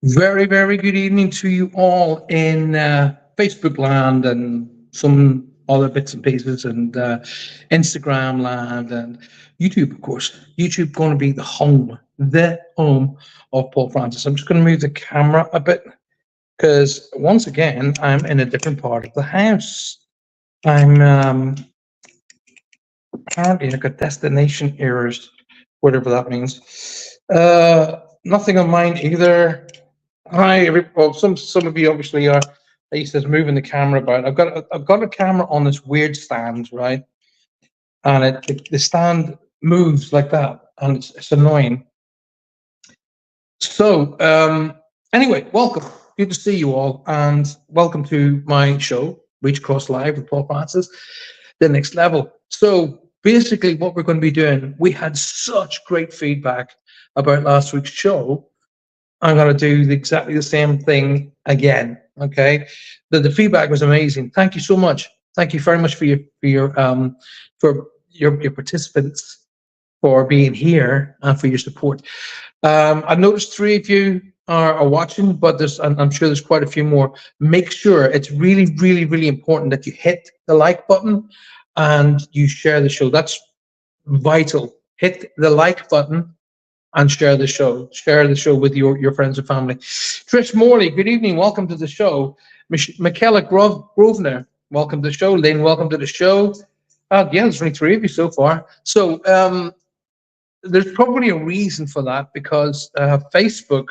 Very, very good evening to you all in Facebook land and some other bits and pieces and Instagram land and YouTube, of course. YouTube going to be the home of Paul Francis. I'm just going to move the camera a bit because once again, I'm in a different part of the house. I'm apparently like a destination errors, whatever that means. Nothing on mine either. Hi, well, some of you obviously are. He says moving the camera about. I've got a camera on this weird stand, right? And the stand moves like that, and it's annoying. So anyway, welcome. Good to see you all, and welcome to my show, Reach Across Live with Paul Francis, the next level. So basically, what we're going to be doing, we had such great feedback about last week's show. I'm going to do exactly the same thing again. Okay, the feedback was amazing. Thank you so much. Thank you very much for your participants for being here and for your support. I've noticed 3 of you are watching, but I'm sure there's quite a few more. Make sure it's really, really, really important that you hit the like button and you share the show. That's vital. Hit the like button and share the show. Share the show with your friends and family. Trish Morley, good evening. Welcome to the show. Michaela Grosvenor, welcome to the show. Lynn, welcome to the show. Yeah, there's only 3 of you so far. So there's probably a reason for that because Facebook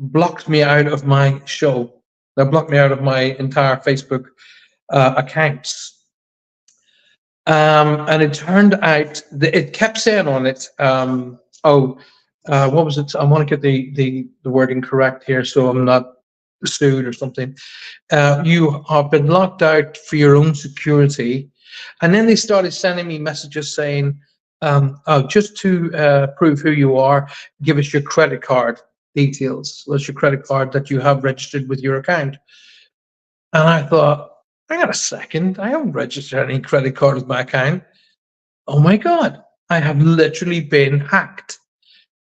blocked me out of my show. They blocked me out of my entire Facebook accounts. And it turned out that it kept saying on it, what was it? I want to get the wording correct here so I'm not sued or something. You have been locked out for your own security. And then they started sending me messages saying, just to prove who you are, give us your credit card details. That's your credit card that you have registered with your account. And I thought, hang on a second, I haven't registered any credit card with my account. Oh my God, I have literally been hacked.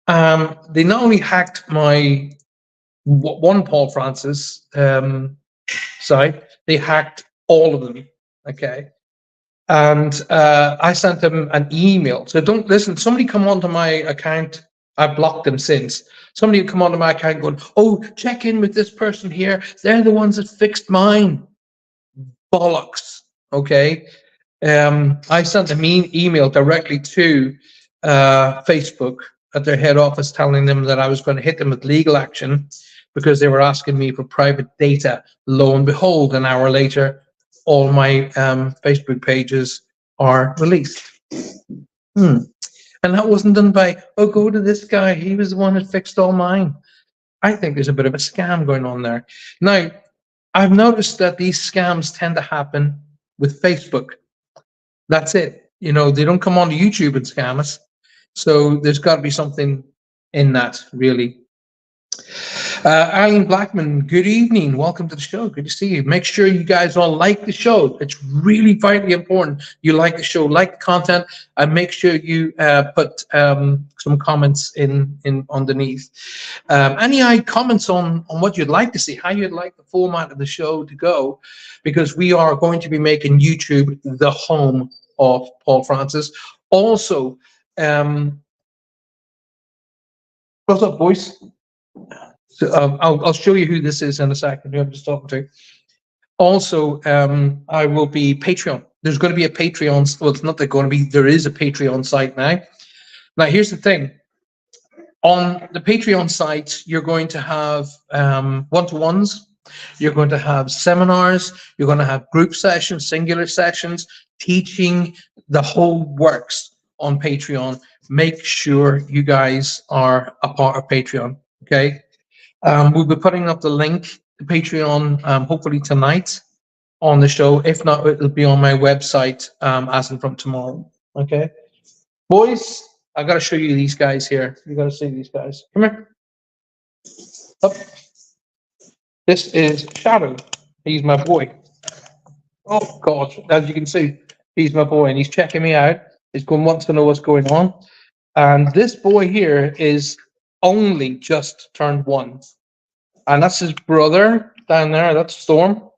They not only hacked my one Paul Francis site, they hacked all of them. Okay. And I sent them an email. So don't listen, somebody come onto my account. I've blocked them since. Somebody come onto my account going, oh, check in with this person here. They're the ones that fixed mine. Bollocks. Okay. I sent an email directly to Facebook at their head office telling them that I was going to hit them with legal action because they were asking me for private data. Lo and behold, an hour later, all my Facebook pages are released. And that wasn't done by, oh, go to this guy. He was the one that fixed all mine. I think there's a bit of a scam going on there. Now, I've noticed that these scams tend to happen with Facebook. That's it. You know, they don't come onto YouTube and scam us. So there's got to be something in that, really. Eileen Blackman, good evening. Welcome to the show. Good to see you. Make sure you guys all like the show. It's really vitally important you like the show, like the content, and make sure you put some comments in underneath. Any comments on what you'd like to see, how you'd like the format of the show to go, because we are going to be making YouTube the home of Paul Francis. Also, what's up, boys? So, I'll show you who this is in a second, who I'm just talking to. Also, I will be Patreon. There's going to be a Patreon. Well, it's not going to be. There is a Patreon site now. Now, here's the thing. On the Patreon site, you're going to have one-to-ones. You're going to have seminars. You're going to have group sessions, singular sessions, teaching, the whole works on Patreon. Make sure you guys are a part of Patreon, okay? We'll be putting up the link to Patreon hopefully tonight on the show. If not, it'll be on my website as in from tomorrow, okay? Boys, I got to show you these guys here. You got to see these guys. Come here. Up. This is Shadow. He's my boy. Oh, God. As you can see, he's my boy, and he's checking me out. He's going, wants to know what's going on. And this boy here is only just turned 1. And that's his brother down there. That's Storm.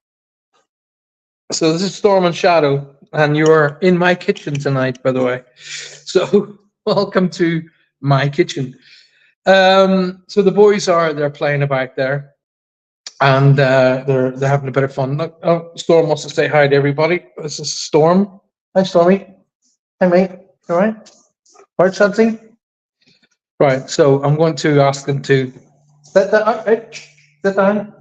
So this is Storm and Shadow, and you're in my kitchen tonight, by the way. So welcome to my kitchen. So the boys they're playing about there, and they're having a bit of fun. Look, oh, Storm wants to say hi to everybody. This is Storm. Hi, Stormy. Hi, mate. All right. All right, something. Right. So I'm going to ask them to sit down.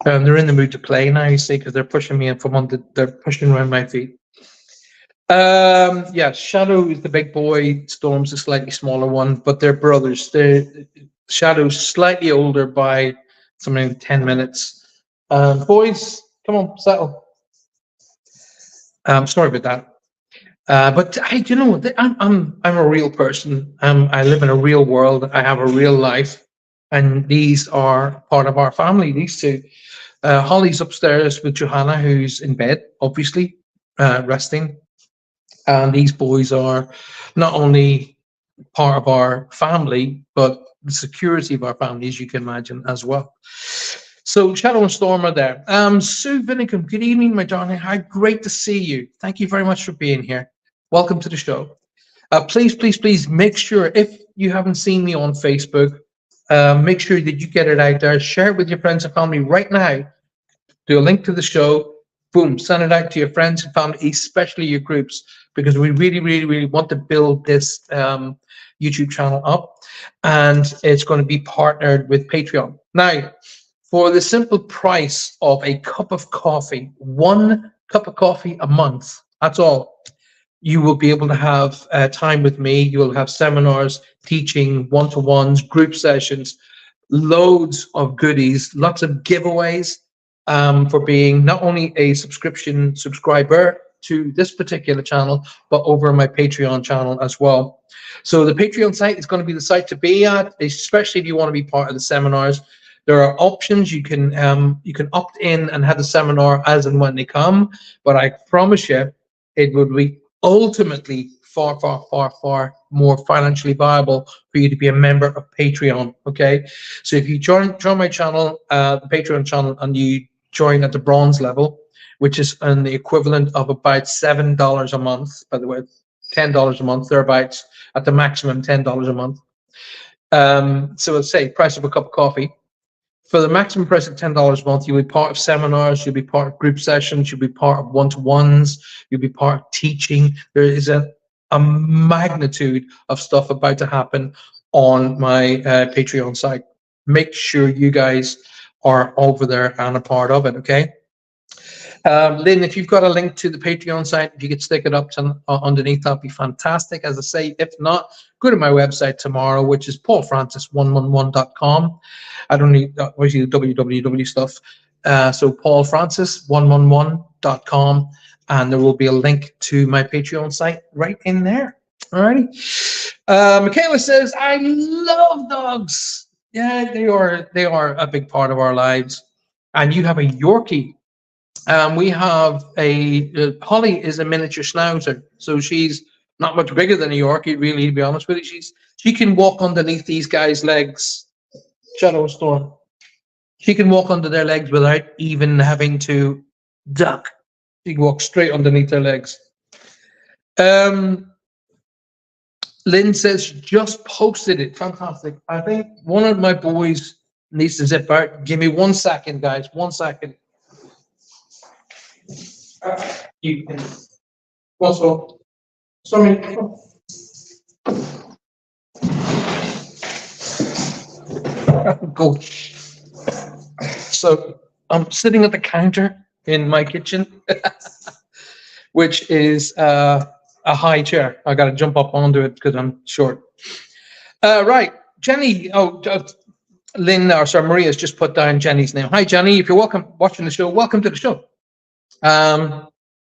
They're in the mood to play now, you see, because they're pushing me in from under. They're pushing around my feet. Yeah, Shadow is the big boy. Storm's the slightly smaller one, but they're brothers. Shadow's slightly older by something 10 minutes. Boys, come on, settle. Sorry about that. But you know, I'm a real person. I live in a real world. I have a real life, and these are part of our family. These two. Holly's upstairs with Johanna, who's in bed, obviously, resting. And these boys are not only part of our family, but the security of our family, as you can imagine, as well. So Shadow and Storm are there. Sue Vinicum, good evening, my darling. How great to see you. Thank you very much for being here. Welcome to the show. Please make sure, if you haven't seen me on Facebook, make sure that you get it out there. Share it with your friends and family right now. Do a link to the show. Boom, send it out to your friends and family, especially your groups, because we really want to build this YouTube channel up, and it's going to be partnered with Patreon. Now, for the simple price of a cup of coffee, 1 cup of coffee a month, that's all, you will be able to have time with me. You will have seminars, teaching, one-to-ones, group sessions, loads of goodies, lots of giveaways, for being not only a subscriber to this particular channel, but over my Patreon channel as well. So the Patreon site is going to be the site to be at, especially if you want to be part of the seminars. There are options. You can opt in and have the seminar as and when they come, but I promise you, it would be ultimately far more financially viable for you to be a member of Patreon. Okay, so if you join my channel, the Patreon channel, and you join at the bronze level, which is the equivalent of about $7 a month, by the way, $10 a month, thereabouts, at the maximum $10 a month. So let's say price of a cup of coffee. For the maximum price of $10 a month, you'll be part of seminars, you'll be part of group sessions, you'll be part of one-to-ones, you'll be part of teaching. There is a magnitude of stuff about to happen on my Patreon site. Make sure you guys are over there and a part of it, okay? Lynn, if you've got a link to the Patreon site, if you could stick it up underneath, that'd be fantastic. As I say, if not, go to my website tomorrow, which is PaulFrancis111.com. I don't need obviously the www stuff. So PaulFrancis111.com, and there will be a link to my Patreon site right in there. Alrighty. Michaela says, I love dogs. Yeah, they are a big part of our lives. And you have a Yorkie. We have Holly is a miniature schnauzer, so she's not much bigger than a Yorkie, really, to be honest with you. She can walk underneath these guys' legs. Shadow Storm. She can walk under their legs without even having to duck. She can walk straight underneath their legs. Lynn says she just posted it. Fantastic. I think one of my boys needs to zip out. Give me 1 second, guys. 1 second. You can also, sorry. Go. So I'm sitting at the counter in my kitchen, which is a high chair. I got to jump up onto it because I'm short. Right, Jenny. Lynn, or sorry, Maria's just put down Jenny's name. Hi, Jenny. If you're watching the show, welcome to the show.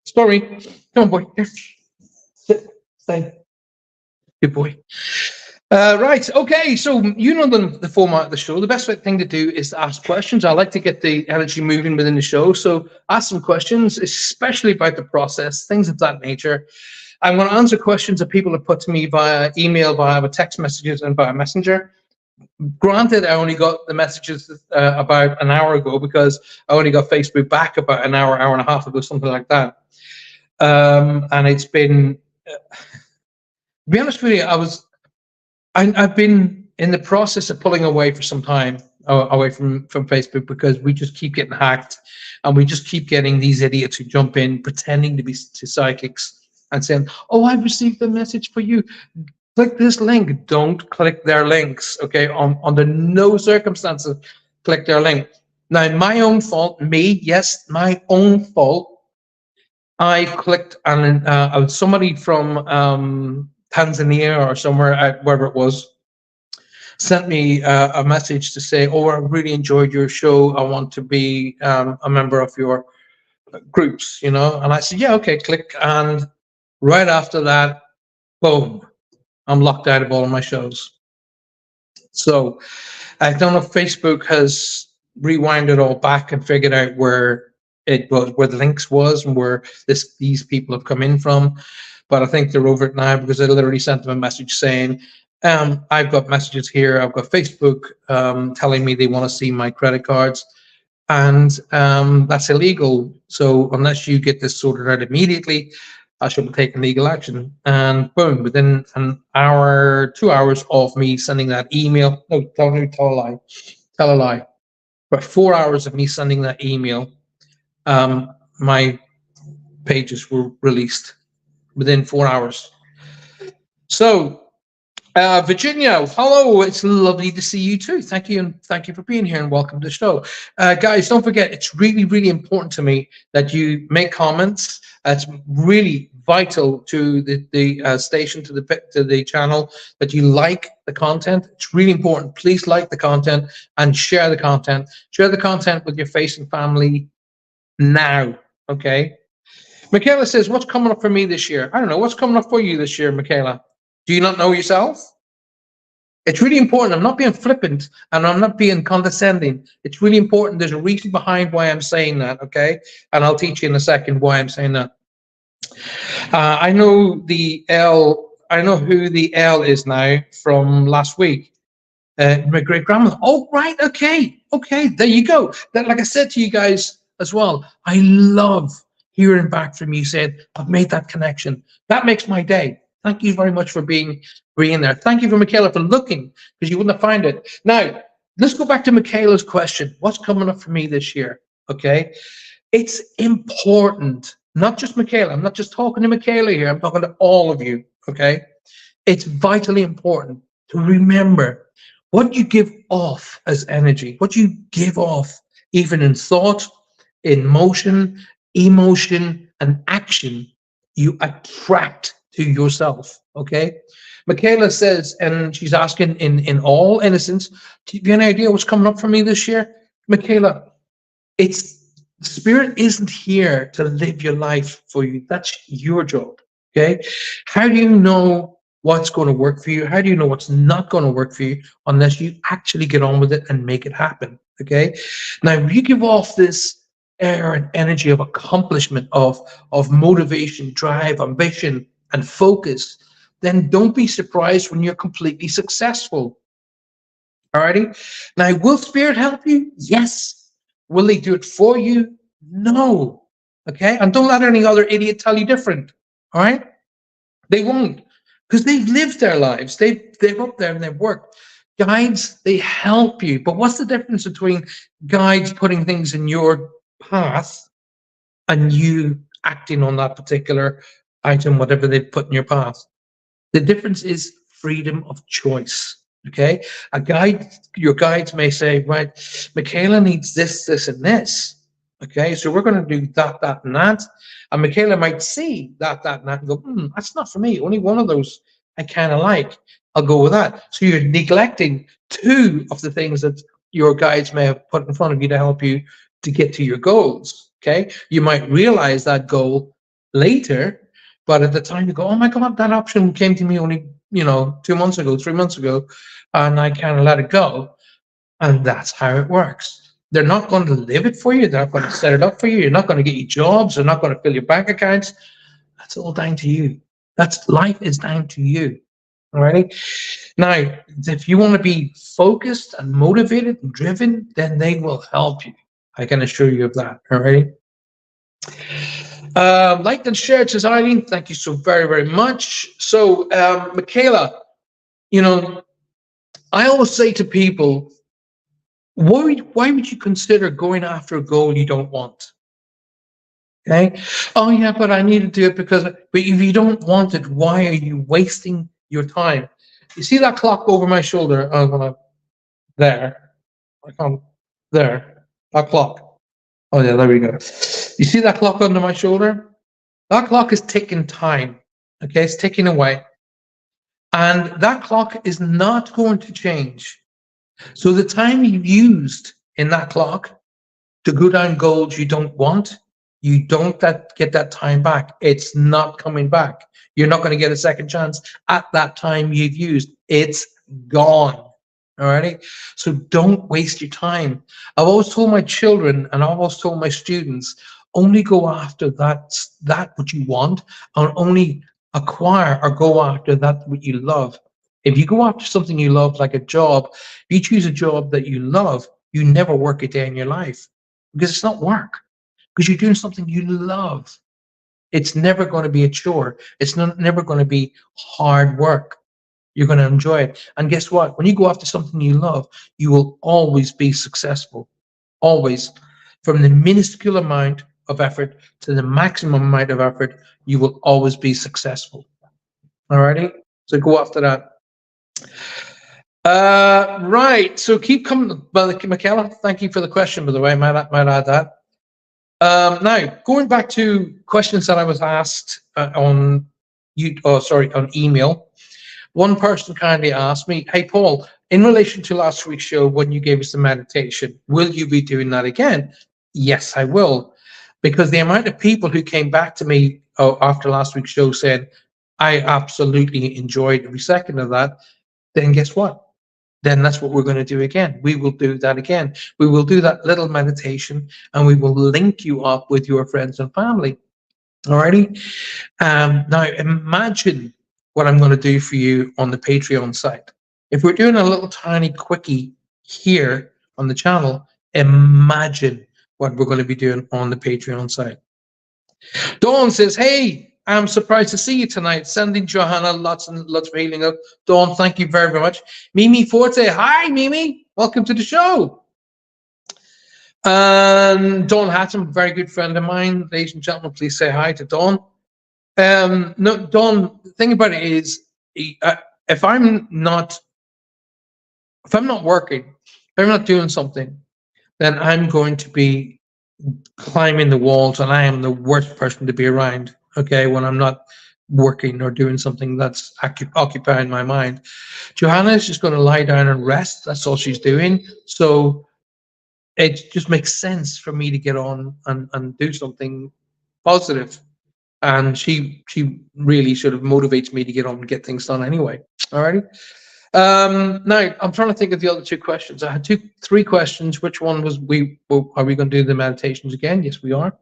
Story, come on, boy. Here. Sit. Stay. Good boy. Right, okay, so you know the format of the show. The best thing to do is to ask questions. I like to get the energy moving within the show, so ask some questions, especially about the process, things of that nature. I'm going to answer questions that people have put to me via email, via text messages, and via Messenger. Granted, I only got the messages about an hour ago because I only got Facebook back about an hour, hour and a half ago, something like that. And it's been, to be honest with you, I've been in the process of pulling away for some time away from Facebook because we just keep getting hacked, and we just keep getting these idiots who jump in pretending to be psychics and saying, "Oh, I've received a message for you. Click this link." Don't click their links, okay? Under no circumstances click their link. Now, my own fault, yes, my own fault. I clicked on somebody from Tanzania or somewhere, wherever it was, sent me a message to say, "Oh, I really enjoyed your show. I want to be a member of your groups," you know? And I said, "Yeah, okay, click." And right after that, boom, I'm locked out of all of my shows. So I don't know if Facebook has rewind it all back and figured out where it was, where the links was, and where these people have come in from. But I think they're over it now because I literally sent them a message saying, I've got messages here. I've got Facebook telling me they want to see my credit cards, and that's illegal. So unless you get this sorted out immediately, I shall be taking legal action. And boom, within an hour, 2 hours of me sending that email, no, tell a lie. But 4 hours of me sending that email, my pages were released within 4 hours. So, Virginia, hello. It's lovely to see you too. Thank you, and thank you for being here, and welcome to the show. Guys, don't forget, it's really, really important to me that you make comments. It's really vital to the station, to the channel, that you like the content. It's really important. Please like the content and share the content. Share the content with your face and family now, okay? Michaela says, "What's coming up for me this year?" I don't know. What's coming up for you this year, Michaela? Do you not know yourself? It's really important. I'm not being flippant and I'm not being condescending. It's really important. There's a reason behind why I'm saying that, okay? And I'll teach you in a second why I'm saying that. I know the L. I know who the L is now from last week. My great grandmother. Oh, right. Okay. There you go. That, like I said to you guys as well, I love hearing back from you. Said, "I've made that connection." That makes my day. Thank you very much for being there. Thank you for Michaela for looking, because you wouldn't have found it. Now, let's go back to Michaela's question. What's coming up for me this year? Okay. It's important, not just Michaela. I'm not just talking to Michaela here. I'm talking to all of you. Okay. It's vitally important to remember what you give off as energy, what you give off, even in thought, in motion, emotion, and action, you attract to yourself. Okay. Michaela says, and she's asking in all innocence, do you have any idea what's coming up for me this year? Michaela, it's spirit isn't here to live your life for you. That's your job. Okay. How do you know what's going to work for you? How do you know what's not going to work for you unless you actually get on with it and make it happen? Okay. Now, if you give off this air and energy of accomplishment, of motivation, drive, ambition, and focus, then don't be surprised when you're completely successful. Alrighty. Now, will spirit help you? Yes. Will they do it for you? No. Okay. And don't let any other idiot tell you different. All right. They won't, because they've lived their lives. They've up there and they've worked. Guides, they help you. But what's the difference between guides putting things in your path and you acting on that particular item, whatever they've put in your path? The difference is freedom of choice. Okay. Your guides may say, right, Michaela needs this, this, and this. Okay. So we're going to do that, that, and that. And Michaela might see that, and that, and go, that's not for me. Only one of those I kind of like. I'll go with that. So you're neglecting two of the things that your guides may have put in front of you to help you to get to your goals. Okay. You might realize that goal later, but at the time you go, oh my God, that option came to me only, 2 months ago, 3 months ago, and I kind of let it go. And that's how it works. They're not going to live it for you. They're not going to set it up for you. You're not going to get you jobs. They're not going to fill your bank accounts. That's all down to you. Life is down to you. Alrighty. Now, if you want to be focused and motivated and driven, then they will help you. I can assure you of that. Alrighty. Liked and shared, says Eileen. Thank you so very, very much. So, Michaela, you know, I always say to people, why would you consider going after a goal you don't want? Okay. Oh yeah, but I need to do it because. But if you don't want it, why are you wasting your time? You see that clock over my shoulder? I'm gonna there. I can't there. That clock. Oh yeah, there we go. You see that clock under my shoulder? That clock is ticking time. Okay, it's ticking away, and that clock is not going to change. So the time you used in that clock to go down goals you don't want, you don't get that time back. It's not coming back. You're not going to get a second chance at that time you've used. It's gone. Alrighty. So don't waste your time. I've always told my children and I've always told my students, only go after that what you want, and only acquire or go after that what you love. If you go after something you love, like a job, if you choose a job that you love, you never work a day in your life because it's not work, because you're doing something you love. It's never going to be a chore. It's never going to be hard work. You're going to enjoy it. And guess what? When you go after something you love, you will always be successful. Always. From the minuscule amount of effort to the maximum amount of effort, you will always be successful. Alrighty? So go after that. Right. So keep coming, Michaela. Thank you for the question, by the way. I might add that. Now, going back to questions that I was asked on email. One person kindly asked me, "Hey, Paul, in relation to last week's show, when you gave us the meditation, will you be doing that again?" Yes, I will, because the amount of people who came back to me after last week's show said, "I absolutely enjoyed every second of that," then guess what? Then that's what we're going to do again. We will do that again. We will do that little meditation, and we will link you up with your friends and family. Alrighty. Now imagine what I'm going to do for you on the Patreon site. If we're doing a little tiny quickie here on the channel, imagine what we're going to be doing on the Patreon site. Dawn says, "Hey, I'm surprised to see you tonight. Sending Johanna lots and lots of healing up." Dawn, thank you very, very much. Mimi Forte, hi, Mimi. Welcome to the show. And Dawn Hatton, very good friend of mine. Ladies and gentlemen, please say hi to Dawn. No, Dawn, the thing about it is, if I'm not working, if I'm not doing something, then I'm going to be climbing the walls, and I am the worst person to be around. Okay, when I'm not working or doing something that's occupying my mind. Johanna is just going to lie down and rest. That's all she's doing. So it just makes sense for me to get on and do something positive. And she really sort of motivates me to get on and get things done anyway. Alrighty. Now I'm trying to think of the other two questions. I had three questions. Which one was are we going to do the meditations again? Yes, we are.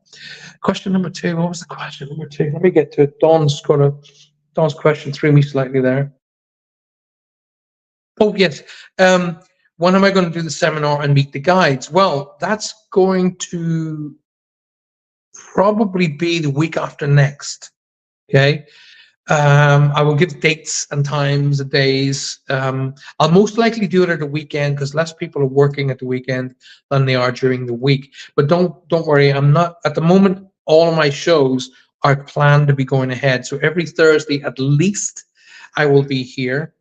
Question number two. What was the question number two? Let me get to it. Dawn's question threw me slightly there. Oh yes. When am I going to do the seminar and meet the guides? Well, that's going to probably be the week after next. Okay. I will give dates and times and days. I'll most likely do it at the weekend because less people are working at the weekend than they are during the week. But don't worry, I'm not at the moment. All of my shows are planned to be going ahead. So every Thursday at least I will be here.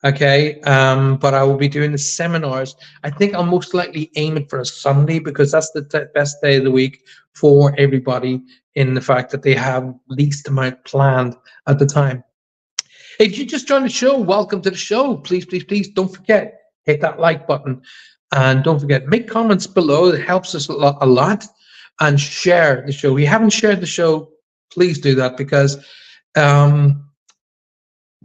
Okay, but I will be doing the seminars. I think I'll most likely aim it for a Sunday because that's the best day of the week for everybody, in the fact that they have least amount planned at the time. If you just joined the show, welcome to the show. Please, please, please don't forget, hit that like button, and don't forget, make comments below. It helps us a lot, and share the show. If you haven't shared the show, please do that, because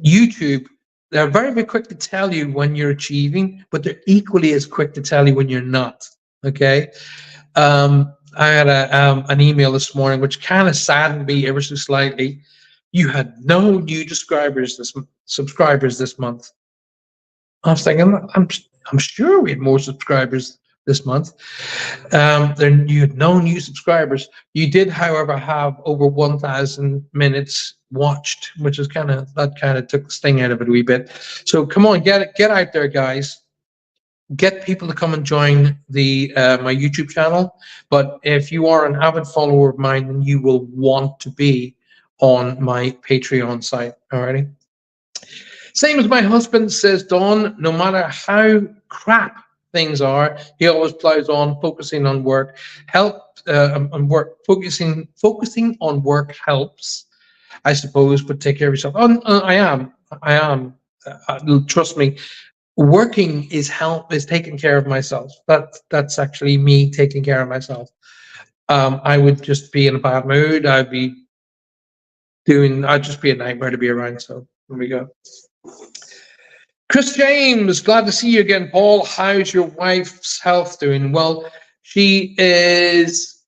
YouTube, they're very, very quick to tell you when you're achieving, but they're equally as quick to tell you when you're not. Okay. I had an email this morning which kind of saddened me ever so slightly. You had no new subscribers subscribers this month. I was thinking, I'm sure we had more subscribers this month. Then you had no new subscribers. You did, however, have over 1,000 minutes watched, which is kind of took the sting out of it a wee bit. So come on, get out there, guys. Get people to come and join the my YouTube channel. But if you are an avid follower of mine, then you will want to be on my Patreon site. Alrighty. Same as my husband, says Dawn. No matter how crap things are, he always plows on, focusing on work. Focusing on work helps, I suppose. But take care of yourself. I am. Trust me. Working is taking care of myself. That's actually me taking care of myself. I would just be in a bad mood. I'd just be a nightmare to be around. So there we go. Chris James, glad to see you again, Paul. How's your wife's health doing? Well, she is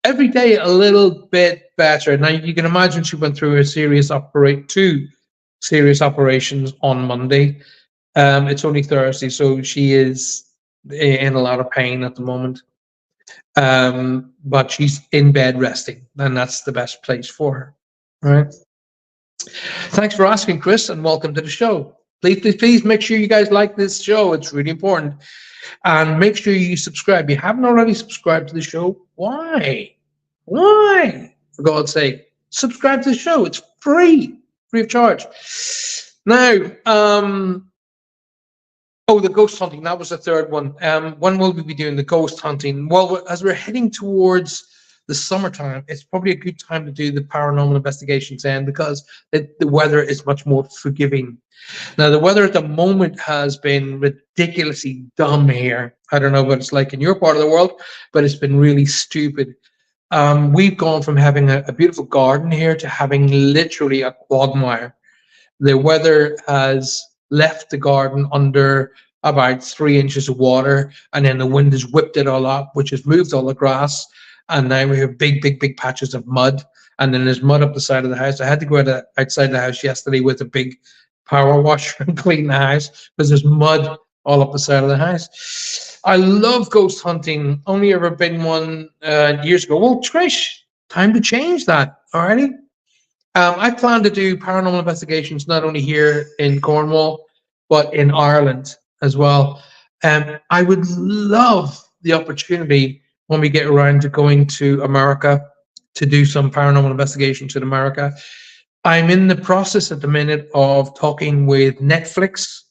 every day a little bit better. Now you can imagine she went through two serious operations on Monday. It's only Thursday, so she is in a lot of pain at the moment. But she's in bed resting, and that's the best place for her. All right. Thanks for asking, Chris, and welcome to the show. Please make sure you guys like this show. It's really important. And make sure you subscribe. If you haven't already subscribed to the show, why? Why? For God's sake, subscribe to the show. It's free of charge. Now, the ghost hunting. That was the third one. When will we be doing the ghost hunting? Well, as we're heading towards the summertime, it's probably a good time to do the paranormal investigations then, because the weather is much more forgiving. Now, the weather at the moment has been ridiculously dumb here. I don't know what it's like in your part of the world, but it's been really stupid. We've gone from having a beautiful garden here to having literally a quagmire. The weather has left the garden under about 3 inches of water, and then the wind has whipped it all up, which has moved all the grass, and now we have big patches of mud, and then there's mud up the side of the house. I had to go outside the house yesterday with a big power washer and clean the house because there's mud all up the side of the house. I love ghost hunting. Only ever been one years ago. Well, Trish, time to change that. Alrighty. I plan to do paranormal investigations not only here in Cornwall, but in Ireland as well. I would love the opportunity when we get around to going to America to do some paranormal investigations in America. I'm in the process at the minute of talking with Netflix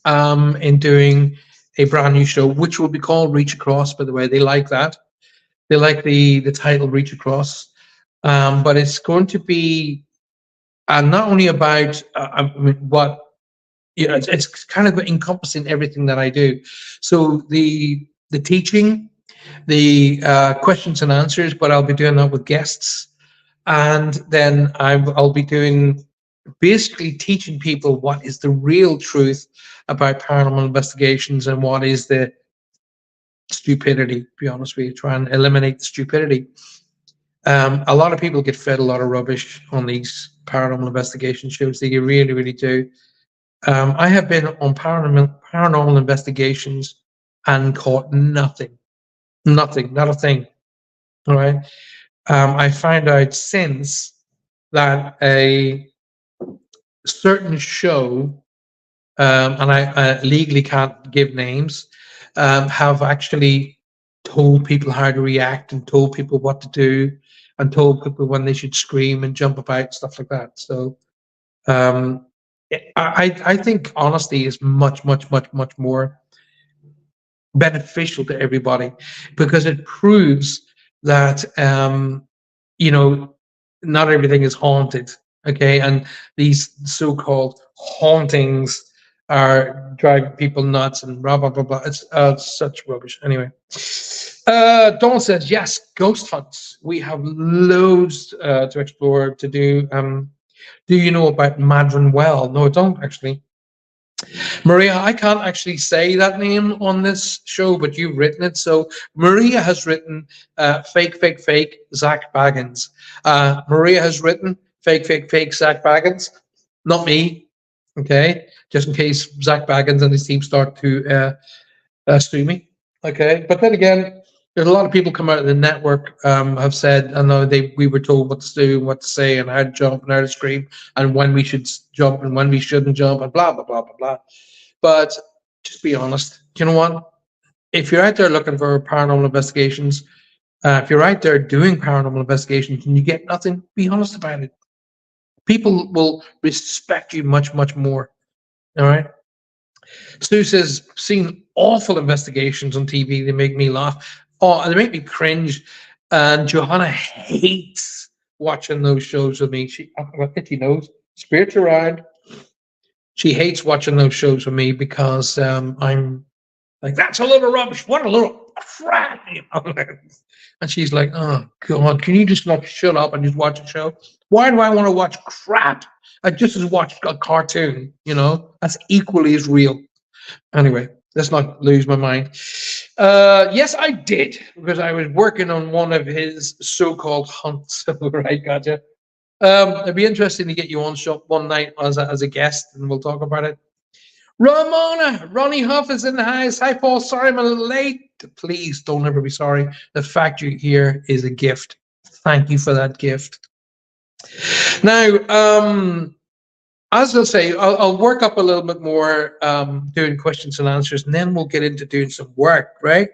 in doing a brand new show, which will be called Reach Across, by the way. They like that. They like the title Reach Across. But it's going to be not only about it's kind of encompassing everything that I do. So the teaching, the questions and answers, but I'll be doing that with guests, and then I'll be doing basically teaching people what is the real truth about paranormal investigations and what is the stupidity. To be honest with you, try and eliminate the stupidity. A lot of people get fed a lot of rubbish on these paranormal investigation shows. They really do. I have been on paranormal investigations and caught nothing, not a thing. All right. I found out since that a certain show, and I legally can't give names, have actually told people how to react and told people what to do and told people when they should scream and jump about, stuff like that. So I think honesty is much more beneficial to everybody, because it proves that not everything is haunted. Okay, and these so-called hauntings are driving people nuts and blah blah blah blah. It's such rubbish. Anyway, Dawn says yes, ghost hunts. We have loads to explore to do. Do you know about Madron Well? No, I don't actually. Maria, I can't actually say that name on this show, but you've written it. So Maria has written fake Zach Baggins. Maria has written fake Zach Baggins. not me. Okay, just in case Zach Baggins and his team start to sue me. Okay, but then again, there's a lot of people come out of the network have said, I know we were told what to do, what to say, and how to jump and how to scream, and when we should jump and when we shouldn't jump, and blah blah blah blah blah. But just be honest. You know what? If you're out there looking for paranormal investigations, if you're out there doing paranormal investigations and you get nothing, be honest about it. People will respect you much, much more. All right. Stu says, seen awful investigations on TV. They make me laugh. Oh, they make me cringe. And Johanna hates watching those shows with me. I think she knows. Spirits around. She hates watching those shows with me because I'm like, that's a little rubbish. What a little crap. You know? And she's like, oh, God, can you just like shut up and just watch a show? Why do I want to watch crap? I just as watch a cartoon, you know? That's equally as real. Anyway, let's not lose my mind. Yes, I did, because I was working on one of his so-called hunts. Right, gotcha. It'd be interesting to get you on shop one night as a guest, and we'll talk about it. Ramona, Ronnie Huff is in the house. Hi, Paul. Sorry I'm a little late. Please don't ever be sorry. The fact you're here is a gift. Thank you for that gift. Now, as I'll say, I'll work up a little bit more doing questions and answers, and then we'll get into doing some work, right?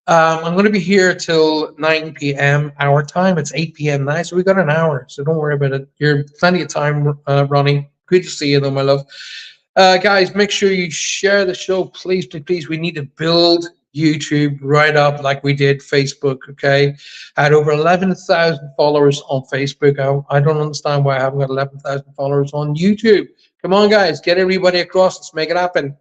I'm going to be here till 9 p.m. our time. It's 8 p.m. now, so we got an hour, so don't worry about it. You're plenty of time, Ronnie. Good to see you, though, my love. Guys, make sure you share the show, please, please, please. We need to build YouTube right up like we did Facebook, okay? I had over 11,000 followers on Facebook. I don't understand why I haven't got 11,000 followers on YouTube. Come on, guys, get everybody across. Let's make it happen.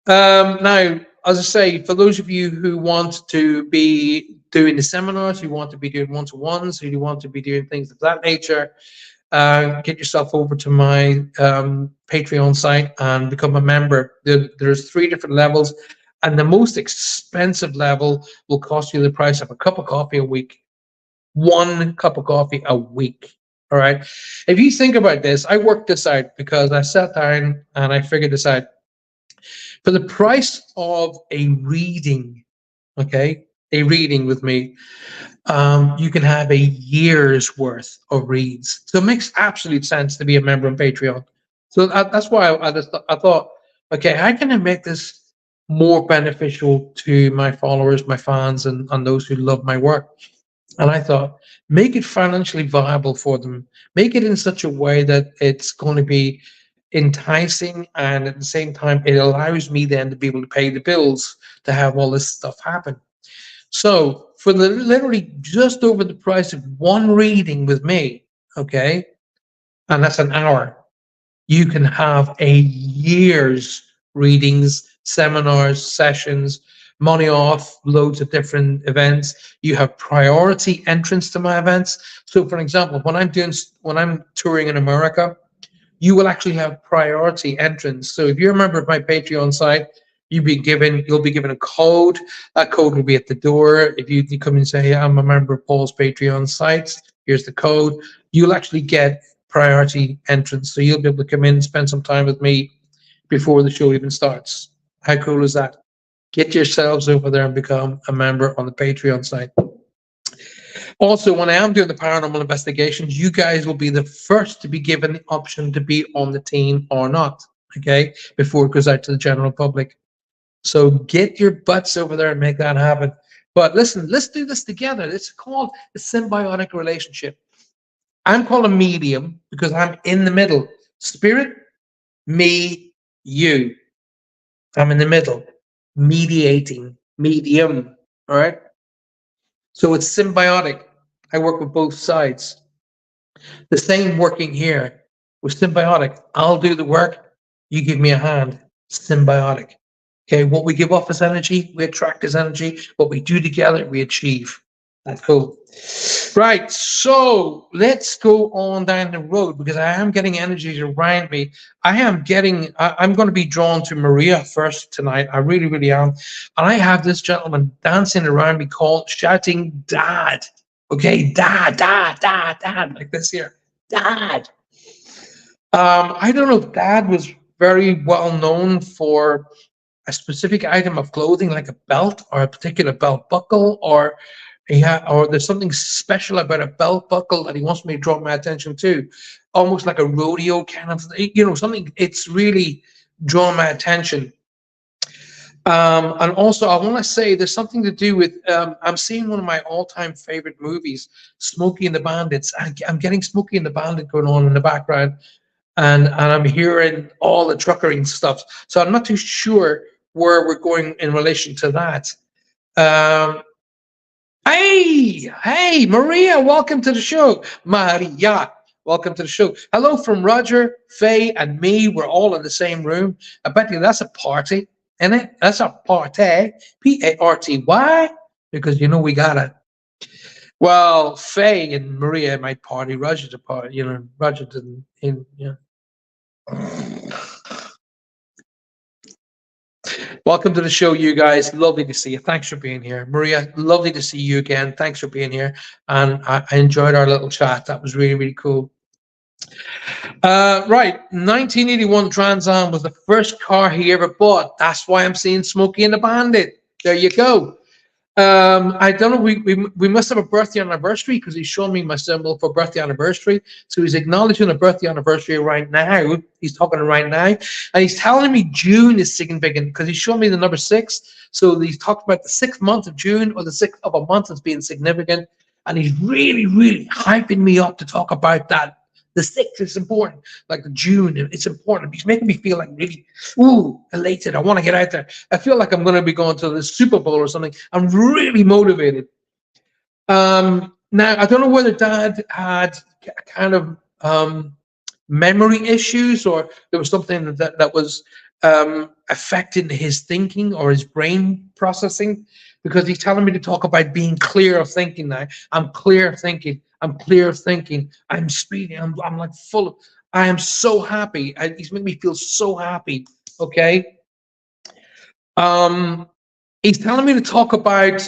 Now, as I say, for those of you who want to be doing the seminars, who want to be doing one-to-ones, who want to be doing things of that nature, get yourself over to my Patreon site and become a member. There's 3 different levels, and the most expensive level will cost you the price of a cup of coffee a week. 1 cup of coffee a week. All right. If you think about this, I worked this out because I sat down and I figured this out. For the price of a reading, okay, a reading with me, you can have a year's worth of reads. So it makes absolute sense to be a member on Patreon. So that's why I thought, okay, how can I make this more beneficial to my followers, my fans, and those who love my work? And I thought, make it financially viable for them. Make it in such a way that it's going to be enticing, and at the same time, it allows me then to be able to pay the bills to have all this stuff happen. So for literally just over the price of 1 reading with me, okay, and that's an hour, you can have a year's readings, seminars, sessions, money off, loads of different events. You have priority entrance to my events. So for example, when I'm touring in America, you will actually have priority entrance. So if you're a member of my Patreon site, you'll be given a code. That code will be at the door. If you come and say, hey, I'm a member of Paul's Patreon sites, here's the code, you'll actually get priority entrance. So you'll be able to come in and spend some time with me before the show even starts. How cool is that? Get yourselves over there and become a member on the Patreon site. Also, when I am doing the paranormal investigations, you guys will be the first to be given the option to be on the team or not, okay, before it goes out to the general public. So get your butts over there and make that happen. But listen, let's do this together. It's called a symbiotic relationship. I'm called a medium because I'm in the middle. Spirit, me, you. I'm in the middle, mediating, medium, all right? So it's symbiotic. I work with both sides. The same working here. We're symbiotic. I'll do the work. You give me a hand. Symbiotic. Okay, what we give off as energy, we attract as energy. What we do together, we achieve. That's cool. Right, so let's go on down the road because I am getting energies around me. I'm going to be drawn to Maria first tonight. I really, really am. And I have this gentleman dancing around me shouting, Dad. Okay, Dad, Dad, Dad, Dad, like this here. Dad. I don't know if Dad was very well known for a specific item of clothing, like a belt or a particular belt buckle, or or there's something special about a belt buckle that he wants me to draw my attention to, almost like a rodeo kind of, something. It's really drawn my attention. And also, I want to say there's something to do with. I'm seeing one of my all-time favorite movies, Smokey and the Bandits. I'm getting Smokey and the Bandit going on in the background, and I'm hearing all the truckery and stuff. So I'm not too sure where we're going in relation to that. Um, hey, Maria, welcome to the show. Maria, welcome to the show. Hello from Roger, Faye, and me. We're all in the same room. I bet you that's a party, isn't it? That's a party. Party. Because we gotta. Well, Faye and Maria might party. Roger's a party. Roger didn't. Welcome to the show, you guys. Lovely to see you. Thanks for being here. Maria, lovely to see you again. Thanks for being here. And I enjoyed our little chat. That was really, really cool. Right. 1981 Trans Am was the first car he ever bought. That's why I'm seeing Smokey and the Bandit. There you go. I don't know. We must have a birthday anniversary because he's showing me my symbol for birthday anniversary. So he's acknowledging a birthday anniversary right now. He's talking right now, and he's telling me June is significant because he's showing me the number 6. So he's talked about the 6th month of June or the 6th of a month as being significant, and he's really, really hyping me up to talk about that. The 6th is important, like the June, it's important. He's making me feel like really, elated. I want to get out there. I feel like I'm going to be going to the Super Bowl or something. I'm really motivated. Now, I don't know whether Dad had kind of memory issues or there was something that was affecting his thinking or his brain processing, because he's telling me to talk about being clear of thinking now. I'm clear of thinking. I'm clear of thinking. I'm speeding. I'm like full of, I am so happy. He's making me feel so happy. Okay. He's telling me to talk about,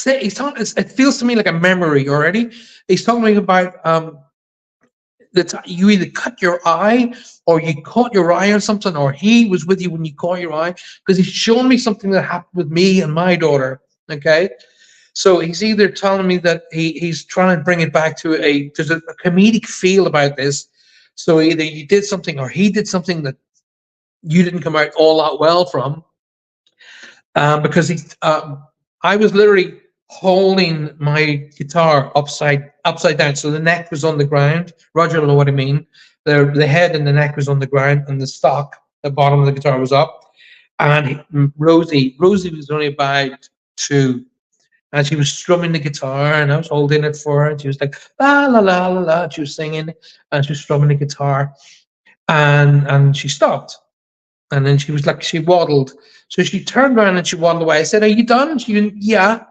it feels to me like a memory already. He's talking to me about, that you either cut your eye or you caught your eye on something, or he was with you when you caught your eye, because he's shown me something that happened with me and my daughter. Okay, so he's either telling me that he's trying to bring it back to there's a comedic feel about this. So either you did something or he did something that you didn't come out all that well from, because I was literally holding my guitar upside down, so the neck was on the ground. Roger will know what I mean. The head and the neck was on the ground, and the stock, the bottom of the guitar, was up. And Rosie was only about 2, and she was strumming the guitar, and I was holding it for her. And she was like la la la la la. She was singing, and she was strumming the guitar, and she stopped, and then she was like, she waddled. So she turned around and she waddled away. I said, "Are you done?" She went, "Yeah."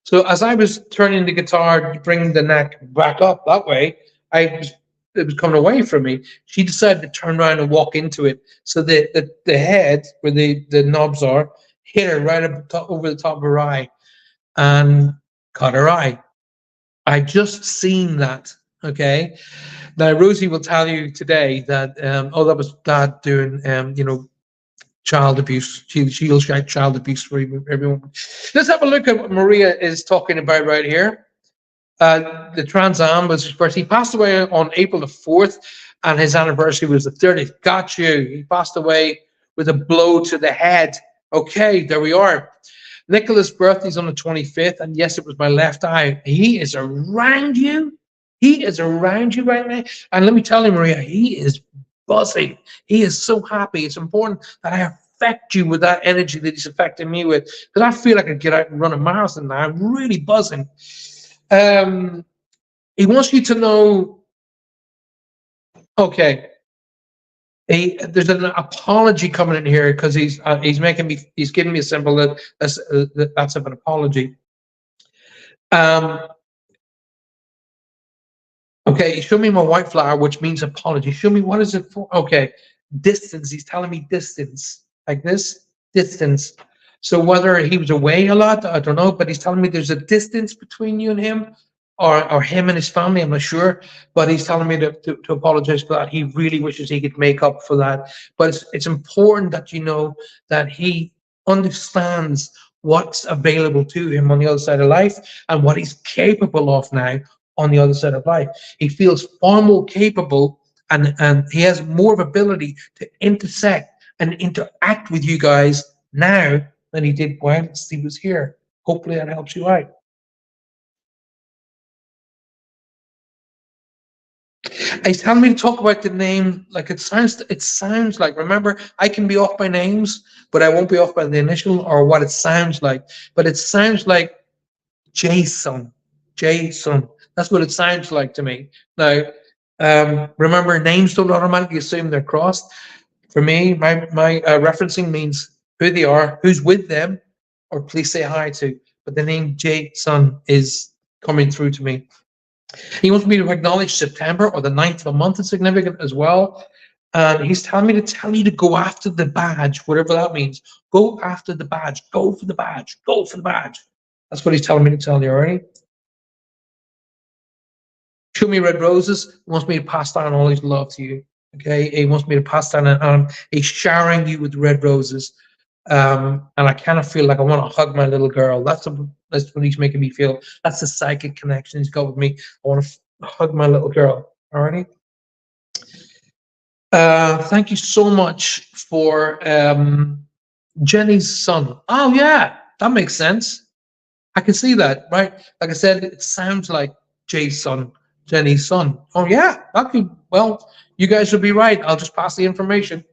So as I was turning the guitar, bringing the neck back up that way, it was coming away from me. She decided to turn around and walk into it. So the head, where the knobs are, hit her right over the top of her eye and cut her eye. I just seen that. Okay. Now Rosie will tell you today that that was Dad doing child abuse. She'll shout child abuse for everyone. Let's have a look at what Maria is talking about right here. The Trans Am was his birth. He passed away on April the 4th, and his anniversary was the 30th. Got you. He passed away with a blow to the head. Okay, there we are. Nicholas' birthday's on the 25th, and yes, it was my left eye. He is around you. He is around you right now. And let me tell you, Maria, he is buzzing. He is so happy. It's important that I affect you with that energy that he's affecting me with, because I feel like I could get out and run a marathon now. I'm really buzzing. He wants you to know, okay, there's an apology coming in here, because he's giving me a symbol that's of an apology. Okay, show me my white flower, which means apology. Show me, what is it for? Okay, distance. He's telling me distance, like this, distance. So whether he was away a lot, I don't know, but he's telling me there's a distance between you and him, or him and his family, I'm not sure, but he's telling me to apologize for that. He really wishes he could make up for that. But it's important that you know that he understands what's available to him on the other side of life and what he's capable of now on the other side of life. He feels far more capable, and he has more of ability to intersect and interact with you guys now than he did whilst he was here. Hopefully that helps you out. He's telling me to talk about the name like it sounds like, remember, I can be off by names, but I won't be off by the initial or what it sounds like. But it sounds like Jason. Jason. That's what it sounds like to me. Now, remember, names don't automatically assume they're crossed. For me, my referencing means who they are, who's with them, or please say hi to. But the name Jason is coming through to me. He wants me to acknowledge September or the 9th of a month is significant as well. And he's telling me to tell you to go after the badge, whatever that means. Go after the badge. Go for the badge. Go for the badge. That's what he's telling me to tell you, all right? Show me red roses. He wants me to pass down all his love to you. Okay? He wants me to pass down, and he's showering you with red roses. And I kind of feel like I want to hug my little girl. That's what he's making me feel. That's the psychic connection he's got with me. I want to hug my little girl. Alrighty. Thank you so much for Jenny's son. Oh yeah, that makes sense. I can see that, right? Like I said, it sounds like Jay's son, Jenny's son. Oh yeah, that could. Well, you guys will be right. I'll just pass the information.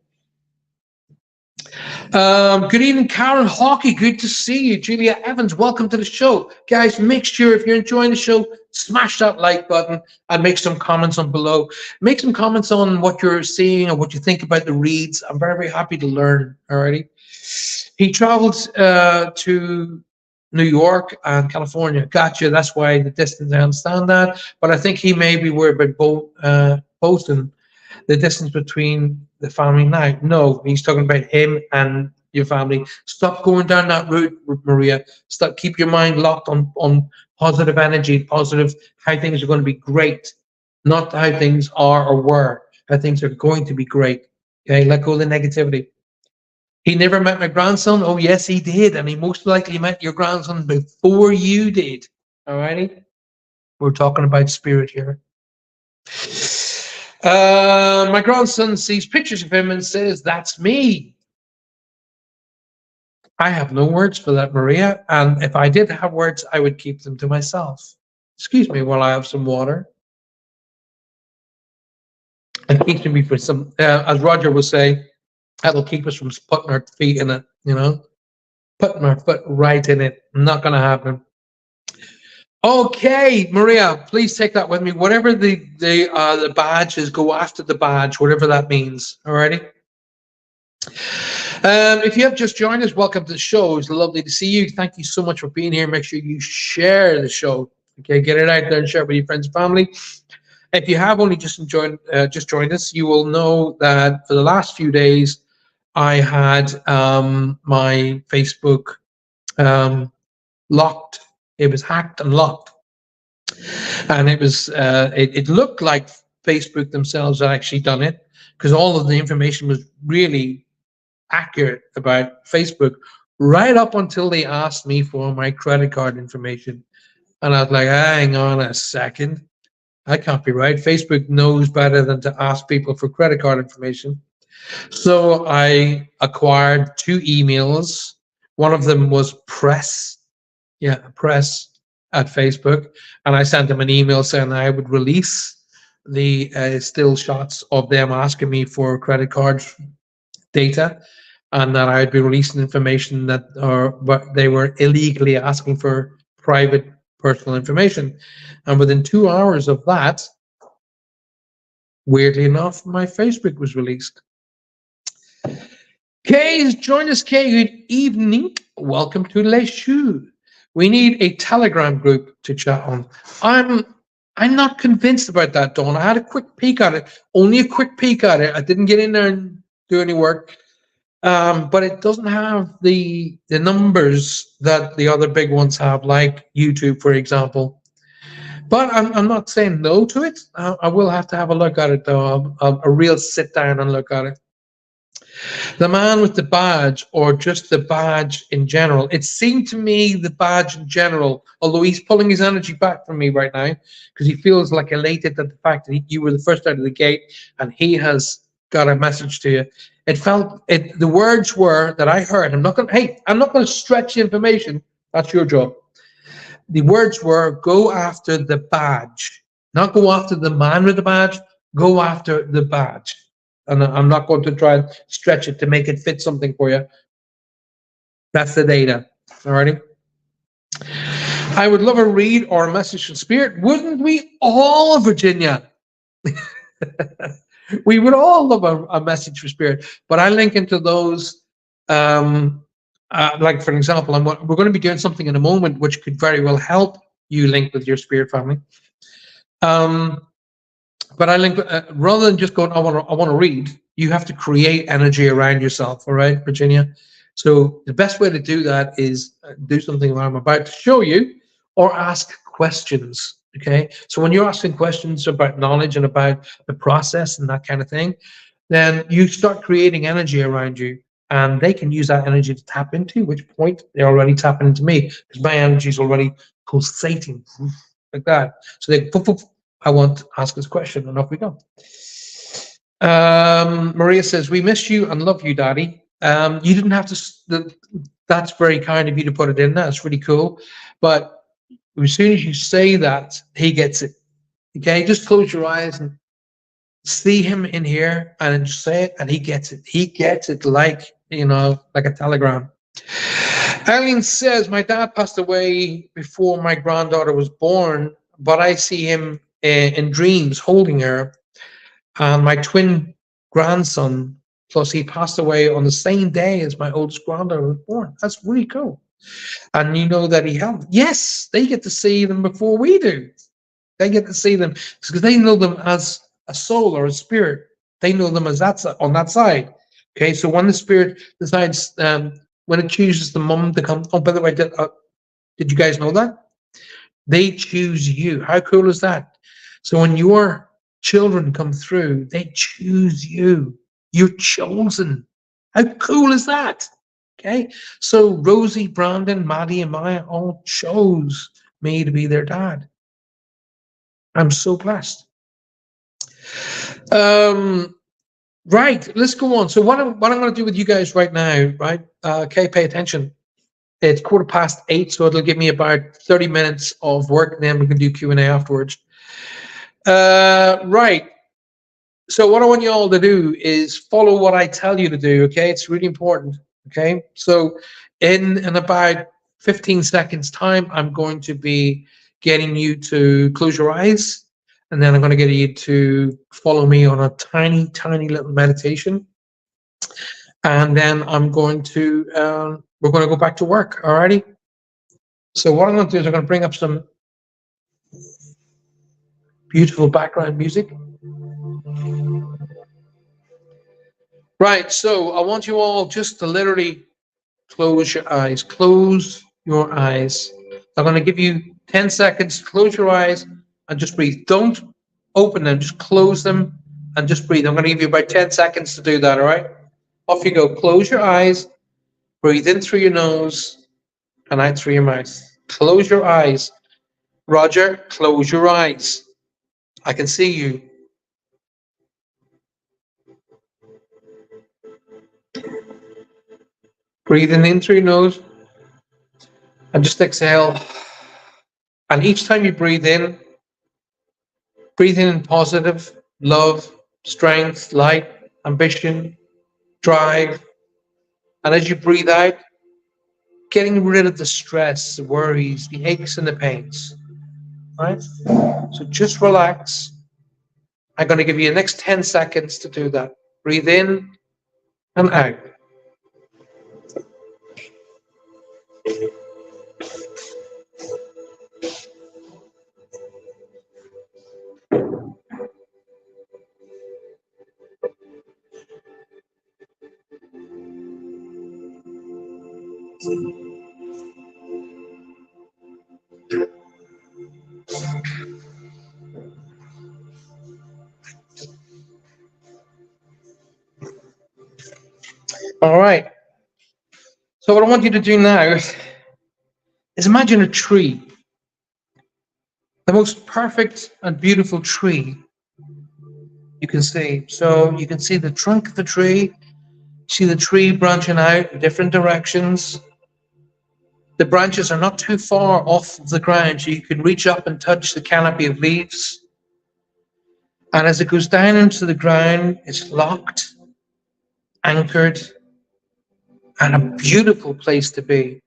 Good evening, Karen Hawkey. Good to see you. Julia Evans, welcome to the show. Guys, make sure if you're enjoying the show, smash that like button and make some comments on below. Make some comments on what you're seeing or what you think about the reads. I'm very, very happy to learn. Alrighty. He traveled to New York and California. Gotcha. That's why the distance. I understand that. But I think he may be worried about Boston. The distance between the family now. No, he's talking about him and your family. Stop going down that route, Maria. Stop. Keep your mind locked on positive energy, positive, how things are going to be great, not how things are or were, how things are going to be great. Okay, let go of the negativity. He never met my grandson. Oh, yes, he did. And he most likely met your grandson before you did. All righty? We're talking about spirit here. My grandson sees pictures of him and says, "That's me." I have no words for that, Maria. And if I did have words, I would keep them to myself. Excuse me while I have some water. And keeps me for some, as Roger would say, that'll keep us from putting our feet in it, you know, putting our foot right in it. Not going to happen. Okay, Maria, please take that with me. Whatever the badge is, go after the badge, whatever that means. Alrighty. If you have just joined us, welcome to the show. It's lovely to see you. Thank you so much for being here. Make sure you share the show. Okay, get it out there and share it with your friends and family. If you have only just joined us, you will know that for the last few days, I had my Facebook locked. It was hacked and locked, and it was it looked like Facebook themselves had actually done it, because all of the information was really accurate about Facebook right up until they asked me for my credit card information. And I was like, hang on a second, I can't be right. Facebook knows better than to ask people for credit card information. So I acquired 2 emails. One of them was press at Facebook, and I sent them an email saying I would release the still shots of them asking me for credit card data, and that I'd be releasing information that they were illegally asking for private personal information. And within 2 hours of that, weirdly enough, my Facebook was released. Kay has joined us. Kay, good evening. Welcome to Les Choux. We need a Telegram group to chat on. I'm not convinced about that, Dawn. I had a quick peek at it, only a quick peek at it. I didn't get in there and do any work, but it doesn't have the numbers that the other big ones have, like YouTube, for example. But I'm not saying no to it. I will have to have a look at it, though, a real sit down and look at it. The man with the badge, or just the badge in general. It seemed to me the badge in general, although he's pulling his energy back from me right now because he feels like elated at the fact that you were the first out of the gate and he has got a message to you. It felt it. The words were that I heard. I'm not going to stretch the information. That's your job. The words were, go after the badge, not go after the man with the badge. Go after the badge. And I'm not going to try and stretch it to make it fit something for you. That's the data. Alrighty. I would love a read or a message from Spirit. Wouldn't we all, Virginia? We would all love a message from Spirit. But I link into those. Like, for example, we're going to be doing something in a moment which could very well help you link with your spirit family. But I link rather than just going, I want to read. You have to create energy around yourself. All right, Virginia. So the best way to do that is do something that I'm about to show you, or ask questions. Okay. So when you're asking questions about knowledge and about the process and that kind of thing, then you start creating energy around you, and they can use that energy to tap into, which point they're already tapping into me because my energy is already pulsating like that. So they, I want to ask this question, and off we go. Maria says, we miss you and love you, Daddy. You didn't have to, that's very kind of you to put it in there. That's really cool. But as soon as you say that, he gets it. Okay, just close your eyes and see him in here and just say it, and he gets it. He gets it like, like a telegram. Eileen says, my dad passed away before my granddaughter was born, but I see him in dreams holding her. And my twin grandson, plus he passed away on the same day as my oldest granddaughter was born. That's really cool. And you know that he helped. Yes, they get to see them before we do. They get to see them because they know them as a soul or a spirit. They know them as that on that side. Okay, so when the spirit decides, when it chooses the mum to come. Oh, by the way, did you guys know that? They choose you. How cool is that? So when your children come through, they choose you. You're chosen. How cool is that? Okay, so Rosie, Brandon, Maddie, and Maya all chose me to be their dad. I'm so blessed. Right, let's go on. So what I'm going to do with you guys right now, right? Okay, pay attention. It's 8:15, so it'll give me about 30 minutes of work, and then we can do Q&A afterwards. Right. So what I want you all to do is follow what I tell you to do, okay? It's really important, okay? So in about 15 seconds time, I'm going to be getting you to close your eyes, and then I'm going to get you to follow me on a tiny, tiny little meditation. And then I'm going to, we're going to go back to work, all righty? So what I'm going to do is I'm going to bring up some beautiful background music. Right, so I want you all just to literally close your eyes. Close your eyes. I'm going to give you 10 seconds. Close your eyes and just breathe. Don't open them. Just close them and just breathe. I'm going to give you about 10 seconds to do that, all right? Off you go. Close your eyes. Breathe in through your nose and out through your mouth. Close your eyes. Roger, close your eyes. I can see you. Breathing in through your nose and just exhale. And each time you breathe in positive, love, strength, light, ambition, drive. And as you breathe out, getting rid of the stress, the worries, the aches and the pains. Right? So just relax. I'm going to give you the next 10 seconds to do that. Breathe in and out. All right. So what I want you to do now is imagine a tree, the most perfect and beautiful tree you can see. So you can see the trunk of the tree, see the tree branching out in different directions. The branches are not too far off the ground, so you can reach up and touch the canopy of leaves. And as it goes down into the ground, it's locked, anchored, and a beautiful place to be.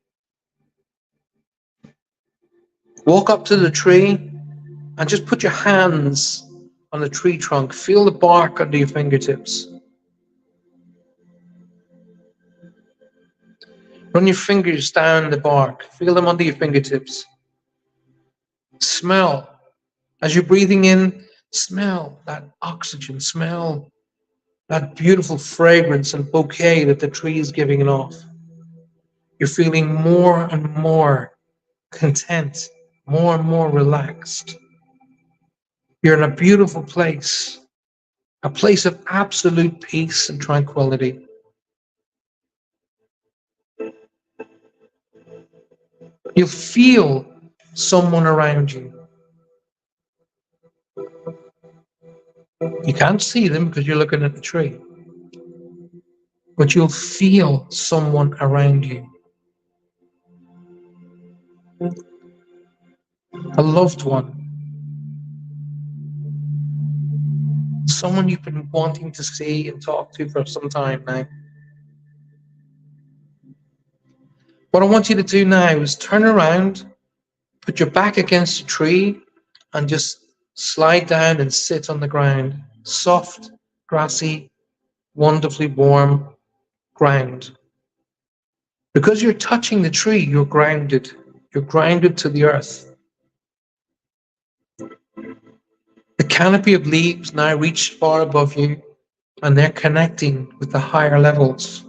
Walk up to the tree and just put your hands on the tree trunk. Feel the bark under your fingertips. Run your fingers down the bark. Feel them under your fingertips. Smell. As you're breathing in, smell that oxygen. Smell that beautiful fragrance and bouquet that the tree is giving off. You're feeling more and more content, more and more relaxed. You're in a beautiful place, a place of absolute peace and tranquility. You'll feel someone around you. You can't see them because you're looking at the tree, but you'll feel someone around you. A loved one, someone you've been wanting to see and talk to for some time now. What I want you to do now is turn around, put your back against the tree, and just slide down and sit on the ground. Soft, grassy, wonderfully warm ground. Because you're touching the tree, you're grounded. You're grounded to the earth. The canopy of leaves now reach far above you, and they're connecting with the higher levels.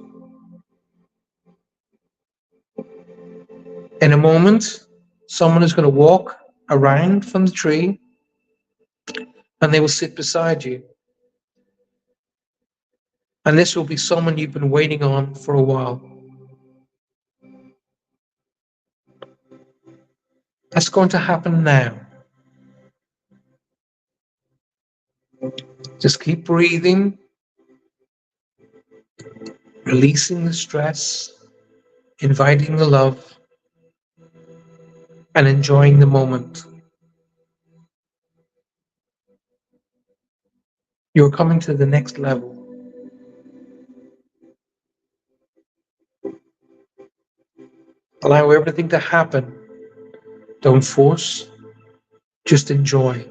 In a moment, someone is going to walk around from the tree, and they will sit beside you. And this will be someone you've been waiting on for a while. That's going to happen now. Just keep breathing, releasing the stress, inviting the love, and enjoying the moment. You're coming to the next level. Allow everything to happen. Don't force, just enjoy.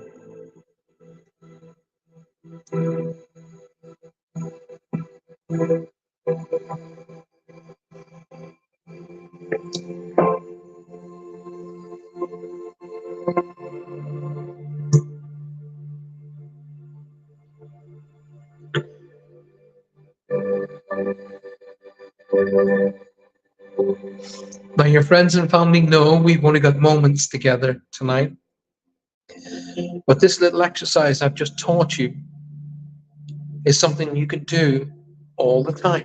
Now, your friends and family know we've only got moments together tonight. But this little exercise I've just taught you is something you can do all the time.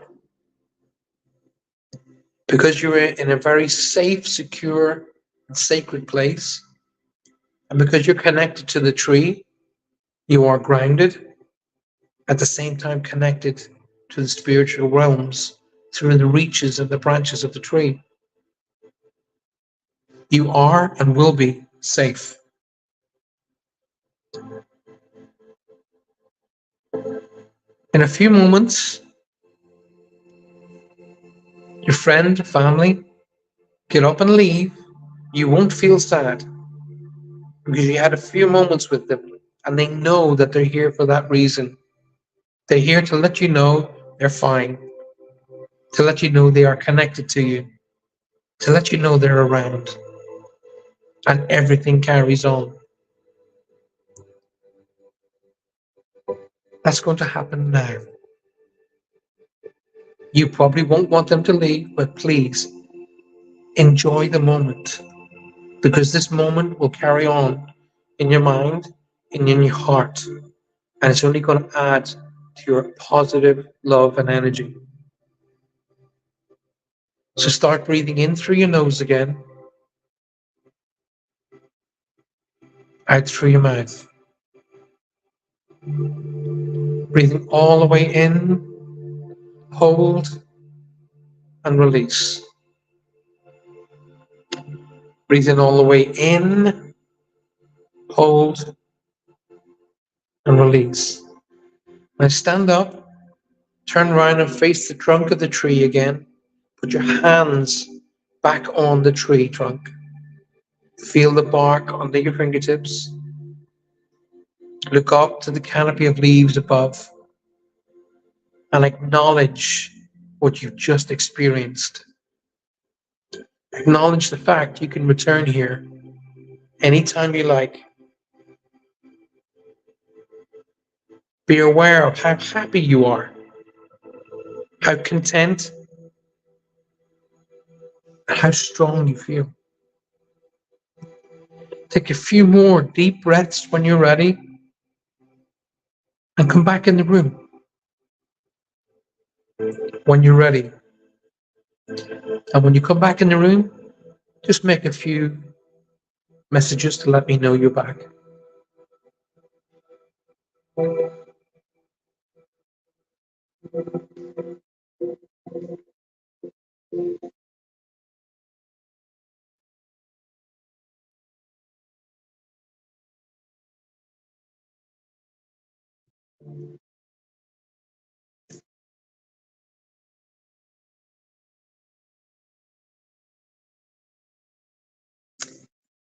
Because you're in a very safe, secure, and sacred place, and because you're connected to the tree, you are grounded, at the same time connected to the spiritual realms through the reaches of the branches of the tree. You are and will be safe. In a few moments, your friend, family, get up and leave. You won't feel sad because you had a few moments with them and they know that they're here for that reason. They're here to let you know they're fine, to let you know they are connected to you, to let you know they're around, and everything carries on. That's going to happen now. You probably won't want them to leave, but please enjoy the moment, because this moment will carry on in your mind and in your heart, and it's only going to add to your positive love and energy. So start breathing in through your nose again, out through your mouth. Breathing all the way in, hold and release. Breathing all the way in, hold and release. Now stand up, turn around and face the trunk of the tree again. Put your hands back on the tree trunk. Feel the bark under your fingertips. Look up to the canopy of leaves above and acknowledge what you've just experienced. Acknowledge the fact you can return here anytime you like. Be aware of how happy you are, how content, and how strong you feel. Take a few more deep breaths when you're ready and come back in the room when you're ready. And when you come back in the room, just make a few messages to let me know you're back.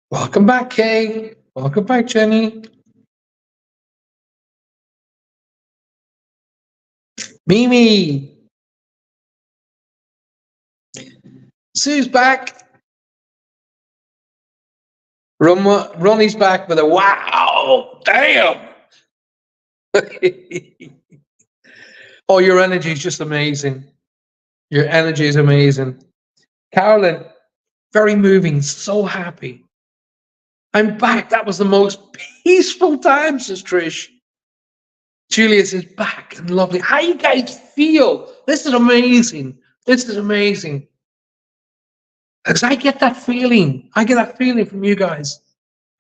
Welcome back, Kay. Welcome back, Jenny. Mimi. Sue's back. Ronnie's back with a wow. Damn. Oh, your energy is just amazing. Your energy is amazing. Carolyn, very moving, so happy. I'm back. That was the most peaceful time, says Trish. Julius is back and lovely. How you guys feel? This is amazing. This is amazing. Because I get that feeling. I get that feeling from you guys.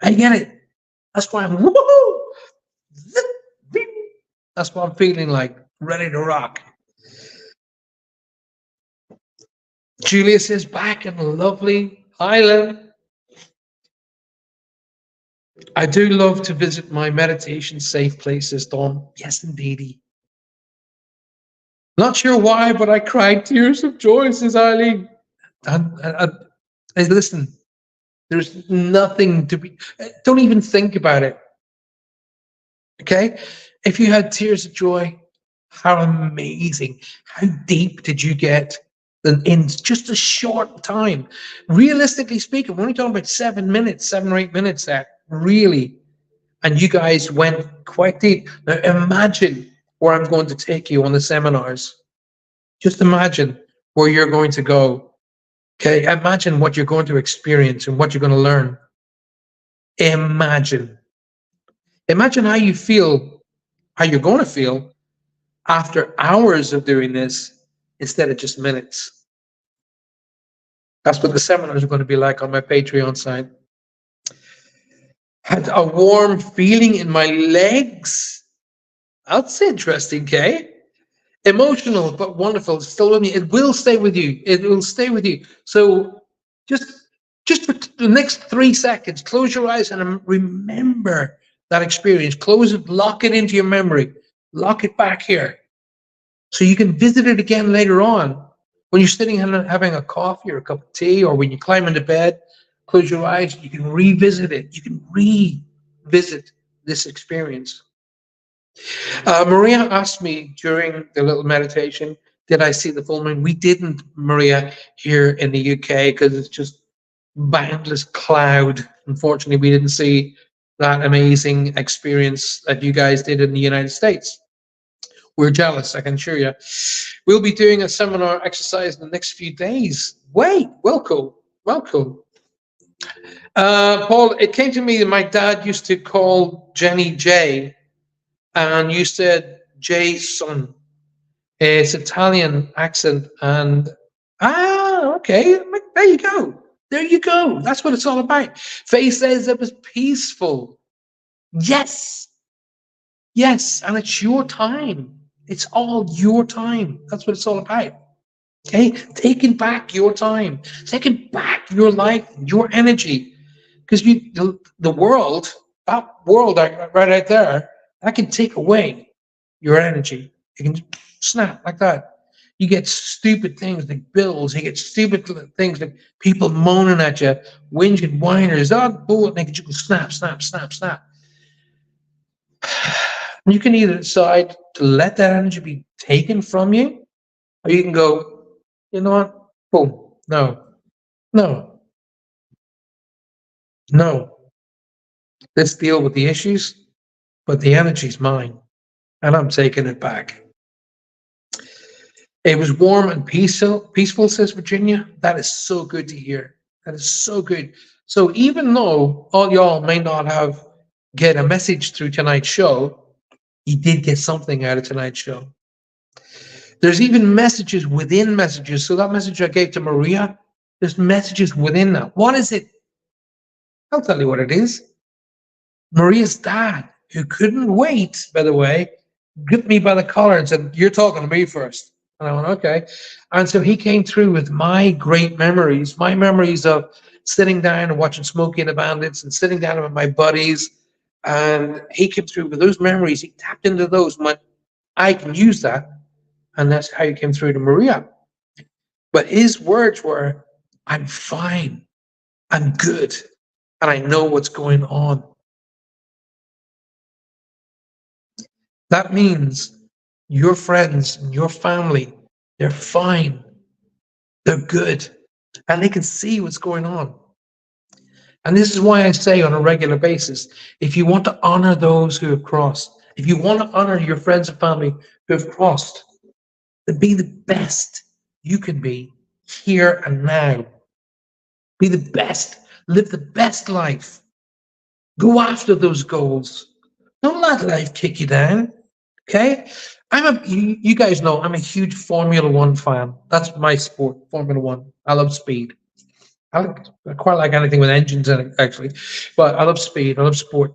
I get it. That's why I'm woohoo. That's what I'm feeling like. Ready to rock. Julius is back and lovely. Highland. I do love to visit my meditation safe places, Dawn. Yes, indeedy. Not sure why, but I cried tears of joy, says Eileen. And listen, there's nothing to be, don't even think about it. Okay? If you had tears of joy, how amazing. How deep did you get in just a short time? Realistically speaking, we're only talking about 7 minutes, 7 or 8 minutes there, really. And you guys went quite deep. Now imagine where I'm going to take you on the seminars. Just imagine where you're going to go. Okay, imagine what you're going to experience and what you're going to learn. Imagine how you feel, how you're going to feel after hours of doing this instead of just minutes. That's what the seminars are going to be like on my Patreon site. Had a warm feeling in my legs. That's interesting, Kay. Emotional but wonderful. It's still with me. It will stay with you. It will stay with you. So just for the next 3 seconds, close your eyes and remember that experience. Close it, lock it into your memory. Lock it back here. So you can visit it again later on. When you're sitting and having a coffee or a cup of tea, or when you climb into bed, close your eyes, you can revisit it. You can revisit this experience. Maria asked me during the little meditation, did I see the full moon? We didn't, Maria, here in the UK, because it's just boundless cloud. Unfortunately, we didn't see that amazing experience that you guys did in the United States. We're jealous, I can assure you. We'll be doing a seminar exercise in the next few days. Wait, welcome. Paul, it came to me that my dad used to call Jenny J, and you said Jason. It's Italian accent, and oh, okay. I'm like, there you go. There you go. That's what it's all about. Faye says it was peaceful. Yes. Yes. And it's your time. It's all your time. That's what it's all about. Okay? Taking back your time, taking back your life, your energy. Because the world, that world right out there, that can take away your energy. It can snap like that. You get stupid things like bills. You get stupid things like people moaning at you, whinging, whiners. Oh, bull! They can just snap, snap, snap, snap. You can either decide to let that energy be taken from you, or you can go, you know what? Boom. No, no, no. Let's deal with the issues, but the energy's mine, and I'm taking it back. It was warm and peaceful, says Virginia. That is so good to hear. That is so good. So even though all y'all may not have get a message through tonight's show, you did get something out of tonight's show. There's even messages within messages. So that message I gave to Maria, there's messages within that. What is it? I'll tell you what it is. Maria's dad, who couldn't wait, by the way, gripped me by the collar and said, "You're talking to me first." And I went, "Okay." And so he came through with my great memories, my memories of sitting down and watching Smokey and the Bandits and sitting down with my buddies. And he came through with those memories. He tapped into those and went, "I can use that." And that's how he came through to Maria. But his words were, "I'm fine. I'm good. And I know what's going on." That means your friends and your family, they're fine. They're good. And they can see what's going on. And this is why I say on a regular basis, if you want to honor those who have crossed, if you want to honor your friends and family who have crossed, then be the best you can be here and now. Be the best. Live the best life. Go after those goals. Don't let life kick you down. Okay? You guys know I'm a huge Formula One fan. That's my sport, Formula One. I love speed. I quite like anything with engines in it, actually. But I love speed. I love sport.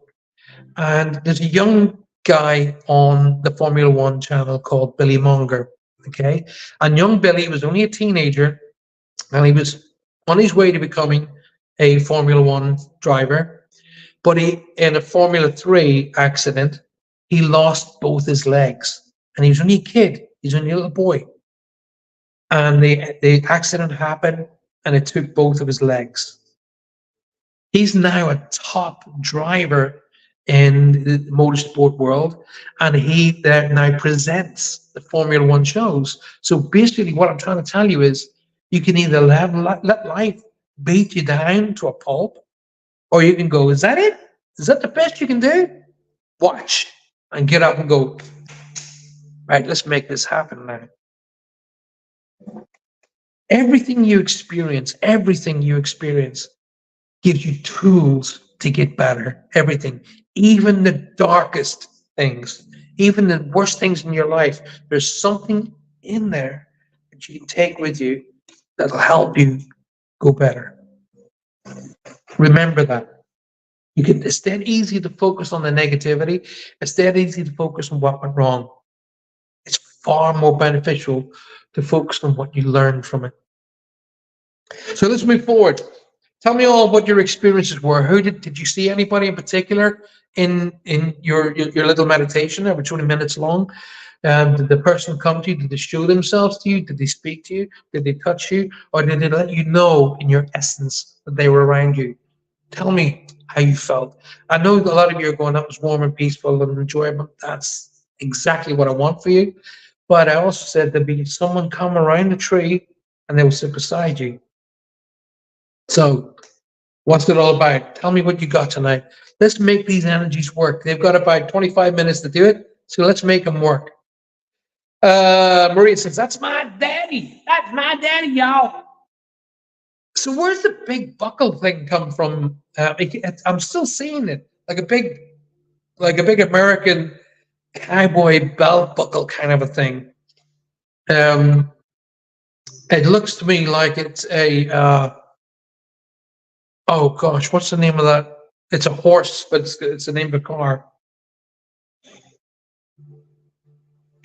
And there's a young guy on the Formula One channel called Billy Monger. Okay? And young Billy was only a teenager, and he was on his way to becoming a Formula One driver. But in a Formula 3 accident, he lost both his legs. And he was only a kid. He's only a little boy. And the accident happened, and it took both of his legs. He's now a top driver in the motorsport world, and he now presents the Formula One shows. So basically, what I'm trying to tell you is, you can either let life beat you down to a pulp, or you can go, "Is that it? Is that the best you can do?" Watch and get up and go, "Right, let's make this happen now." Everything you experience gives you tools to get better. Everything, even the darkest things, even the worst things in your life, there's something in there that you can take with you that'll help you go better. Remember that. It's dead easy to focus on the negativity. It's dead easy to focus on what went wrong. It's far more beneficial to focus on what you learned from it. So let's move forward. Tell me all what your experiences were. Who did you see anybody in particular in your little meditation that was 20 minutes long? Did the person come to you? Did they show themselves to you? Did they speak to you? Did they touch you? Or did they let you know in your essence that they were around you? Tell me how you felt. I know a lot of you are going, "That was warm and peaceful and enjoyable." That's exactly what I want for you. But I also said there'd be someone come around the tree and they will sit beside you. So what's it all about? Tell me what you got tonight. Let's make these energies work. They've got about 25 minutes to do it. So let's make them work. Maria says, "That's my daddy. That's my daddy, y'all." So where's the big buckle thing come from? I'm still seeing it like a big American cowboy belt buckle kind of a thing. It looks to me like it's a, oh gosh, what's the name of that? It's a horse, but it's the name of a car.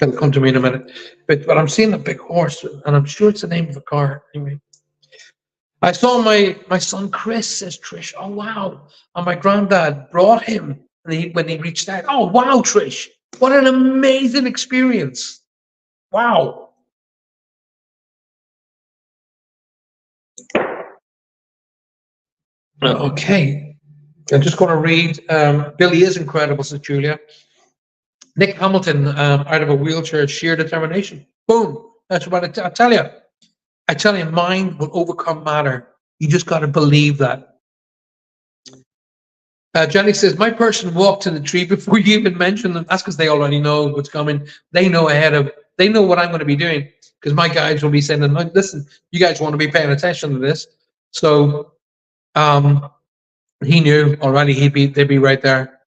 It'll come to me in a minute. But I'm seeing a big horse, and I'm sure it's the name of a car. Anyway, I saw my son Chris, says Trish. Oh wow! And my granddad brought him, and when he reached out. Oh wow, Trish! What an amazing experience! Wow. Okay, I'm just going to read. Billy is incredible, says Julia. Nick Hamilton, out of a wheelchair, sheer determination. Boom. That's what I tell you. I tell you, mind will overcome matter. You just got to believe that. Jenny says, my person walked to the tree before you even mentioned them. That's because they already know what's coming. They know they know what I'm going to be doing, because my guys will be saying, listen, you guys want to be paying attention to this. So he knew already they'd be right there.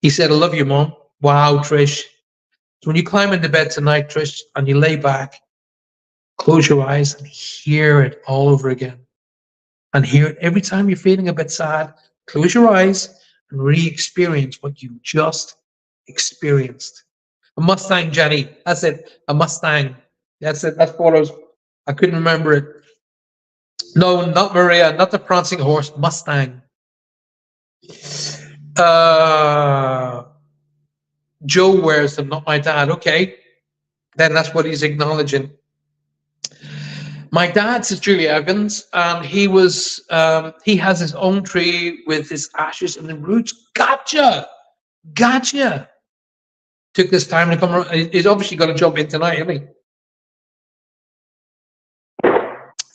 He said, I love you, Mom. Wow, Trish. So when you climb into bed tonight, Trish, and you lay back, close your eyes and hear it all over again. And hear it every time you're feeling a bit sad. Close your eyes and re-experience what you just experienced. A Mustang, Jenny. That's it. A Mustang. That's it. That's what I couldn't remember it. No, not Maria. Not the prancing horse. Mustang. Joe wears them, not my dad. Okay. Then that's what he's acknowledging. My dad, says Julia Evans, and he has his own tree with his ashes and the roots. Gotcha. Took this time to come around. He's obviously going to jump in tonight, isn't he?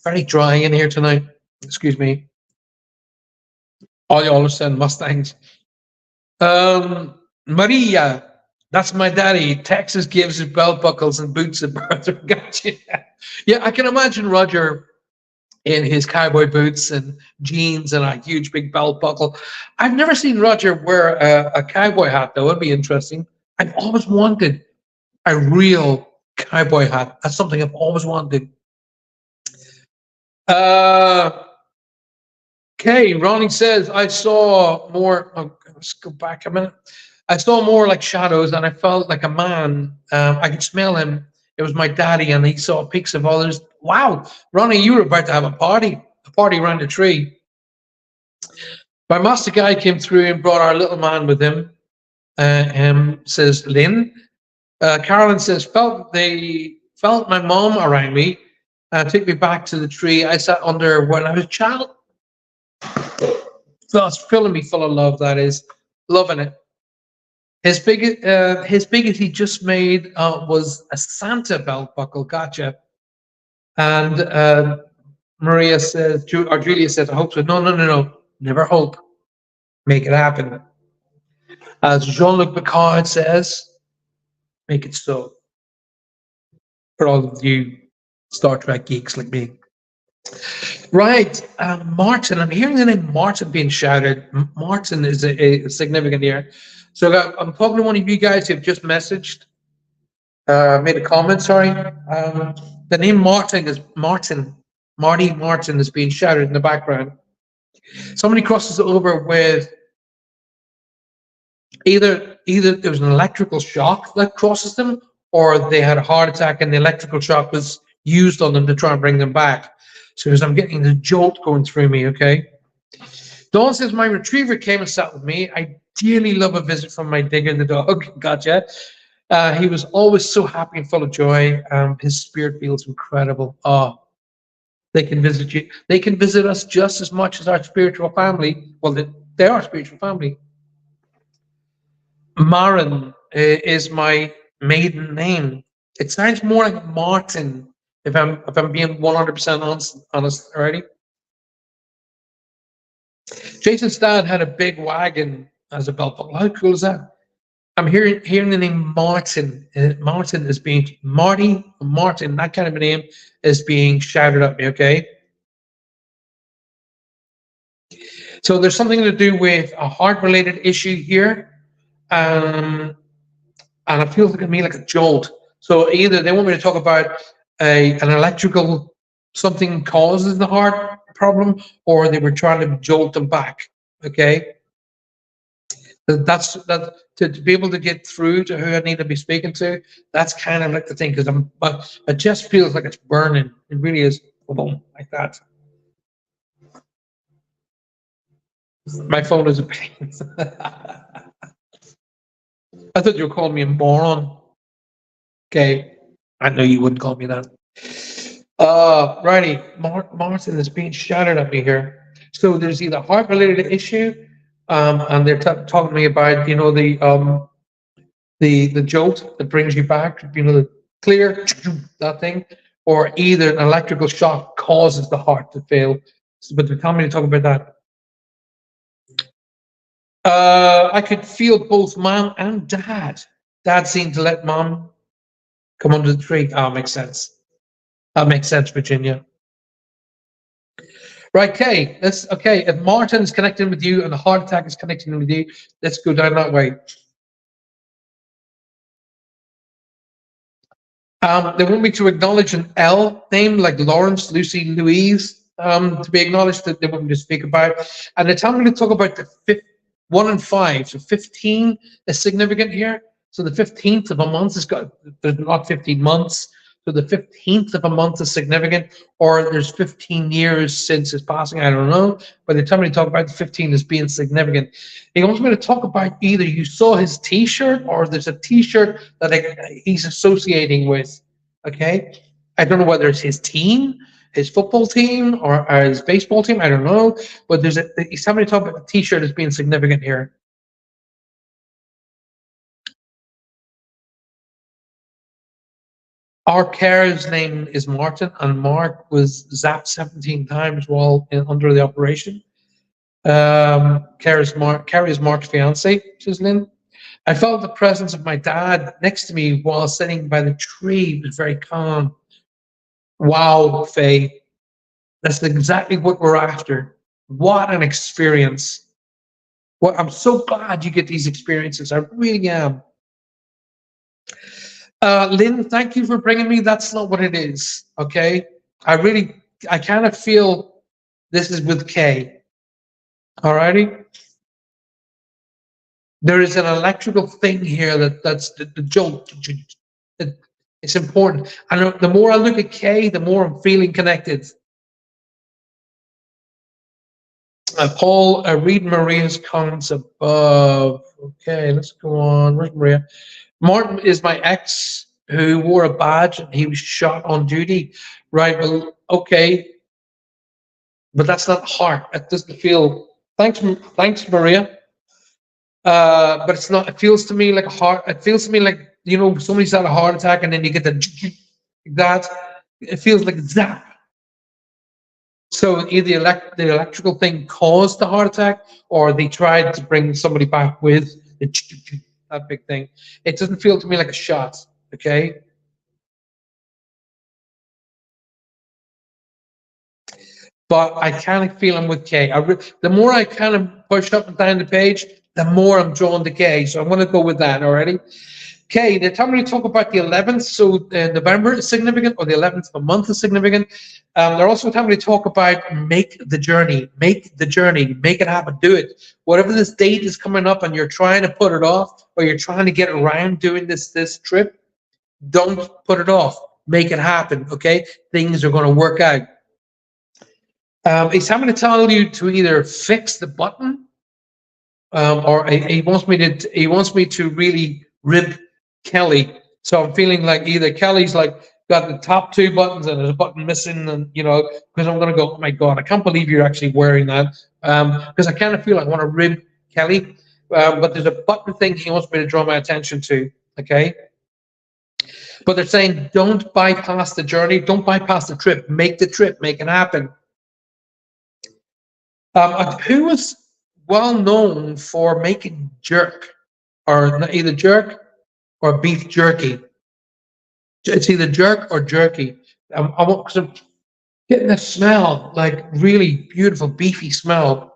Very dry in here tonight. Excuse me. All y'all are saying Mustangs. Maria, that's my daddy. Texas gives his belt buckles and boots at birth. Gotcha. Yeah, I can imagine Roger in his cowboy boots and jeans and a huge big belt buckle. I've never seen Roger wear a cowboy hat, though. It'd be interesting. I've always wanted a real cowboy hat. That's something I've always wanted. Okay, Ronnie says, I saw more. Oh, let's go back a minute. I saw more like shadows, and I felt like a man. I could smell him. It was my daddy, and he saw peaks of others. Wow, Ronnie, you were about to have a party around the tree. My master guy came through and brought our little man with him. Says Lynn. Carolyn says, felt my mom around me, took me back to the tree I sat under when I was a child. That's filling me full of love. That is, loving it. His biggest he just made was a Santa belt buckle. Gotcha. And Maria says, or Julia says, I hope so. No. Never hope. Make it happen. As Jean-Luc Picard says, make it so. For all of you Star Trek geeks like me. Right, Martin. I'm hearing the name Martin being shouted. Martin is a significant here. So I'm talking to one of you guys who have just messaged, made a comment. Sorry, the name Martin is Martin. Marty Martin is being shouted in the background. Somebody crosses over with either there was an electrical shock that crosses them, or they had a heart attack and the electrical shock was used on them to try and bring them back. So as I'm getting the jolt going through me, okay? Dawn says, my retriever came and sat with me. I dearly love a visit from my Digger the dog. Gotcha. He was always so happy and full of joy. His spirit feels incredible. Oh, they can visit you. They can visit us just as much as our spiritual family. Well, they are spiritual family. Marin is my maiden name. It sounds more like Martin. If I'm being 100% honest already. Jason's dad had a big wagon as a belt buckle. How cool is that? I'm hearing the name Martin. Martin is being Martin. That kind of a name is being shouted at me. Okay. So there's something to do with a heart-related issue here, and it feels like to me like a jolt. So either they want me to talk about an electrical something causes the heart problem, or they were trying to jolt them back. Okay, that's that to be able to get through to who I need to be speaking to. That's kind of like the thing because but it just feels like it's burning. It really is. Boom, like that. My phone is a pain. I thought you were calling me a moron. Okay, I know you wouldn't call me that. Righty, Martin is being shouted at me here. So there's either heart-related issue, and they're talking to me about the jolt that brings you back, the clear that thing, or either an electrical shock causes the heart to fail. But they're telling me to talk about that. I could feel both mom and dad. Dad seemed to let mom come under the tree. Oh, makes sense. That makes sense, Virginia. Right, Kay. Okay. If Martin's connecting with you and the heart attack is connecting with you, let's go down that way. They want me to acknowledge an L name like Lawrence, Lucy, Louise, to be acknowledged that they want me to speak about. And they're telling me to talk about the 1 and 5. So 15 is significant here. So the 15th of a month there's not 15 months. So the 15th of a month is significant, or there's 15 years since his passing. I don't know. But they're telling me to talk about the 15 as being significant. He wants me to talk about either you saw his T-shirt or there's a T-shirt that he's associating with. Okay. I don't know whether it's his team, his football team, or his baseball team. I don't know. But he's telling me to talk about the T-shirt as being significant here. Our carer's name is Martin, and Mark was zapped 17 times while under the operation. Carrie is Mark's fiance, says Lynn. I felt the presence of my dad next to me while sitting by the tree. It was very calm. Wow, Faye. That's exactly what we're after. What an experience. Well, I'm so glad you get these experiences. I really am. Lynn, thank you for bringing me. That's not what it is. Okay. I kind of feel this is with Kay. Alrighty. There is an electrical thing here that's the jolt. It's important. And the more I look at Kay, the more I'm feeling connected. Paul, read Maria's comments above. Okay, let's go on. Where's Maria? Martin is my ex who wore a badge and he was shot on duty. Right, well, okay. But that's not heart. It doesn't feel. Thanks, Maria. But it's not. It feels to me like a heart. It feels to me like somebody's had a heart attack and then you get that. It feels like zap. So either the electrical thing caused the heart attack, or they tried to bring somebody back with that big thing. It doesn't feel to me like a shot. Okay. But I kind of feel I'm with Kay. The more I kind of push up and down the page, the more I'm drawn to Kay. So I'm going to go with that already. Kay, they're telling me to talk about the 11th. So November is significant, or the 11th of a month is significant. They're also telling me to talk about make the journey, make it happen, do it. Whatever this date is coming up and you're trying to put it off, or you're trying to get around doing this trip, don't put it off. Make it happen, okay? Things are going to work out. He's having to tell you to either fix the button, or he wants me to really rib Kelly. So I'm feeling like either Kelly's like got the top 2 buttons and there's a button missing, and because I'm gonna go, oh my god, I can't believe you're actually wearing that. Because I kind of feel like I want to rib Kelly, but there's a button thing he wants me to draw my attention to. Okay. But they're saying don't bypass the journey, don't bypass the trip, make the trip, make it happen. Who is well known for making jerk, or either jerk or beef jerky? It's either jerk or jerky. I want some getting a smell, like really beautiful beefy smell,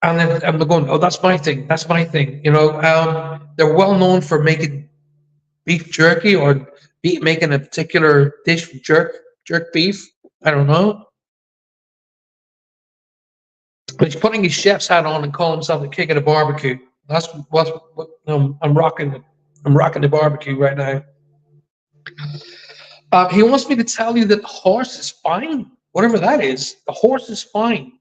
and then I'm going, oh, that's my thing. They're well known for making beef jerky or making a particular dish, jerk beef. I don't know. But he's putting his chef's hat on and calling himself the king of the barbecue. That's what I'm rocking. I'm rocking the barbecue right now. He wants me to tell you that the horse is fine, whatever that is. The horse is fine.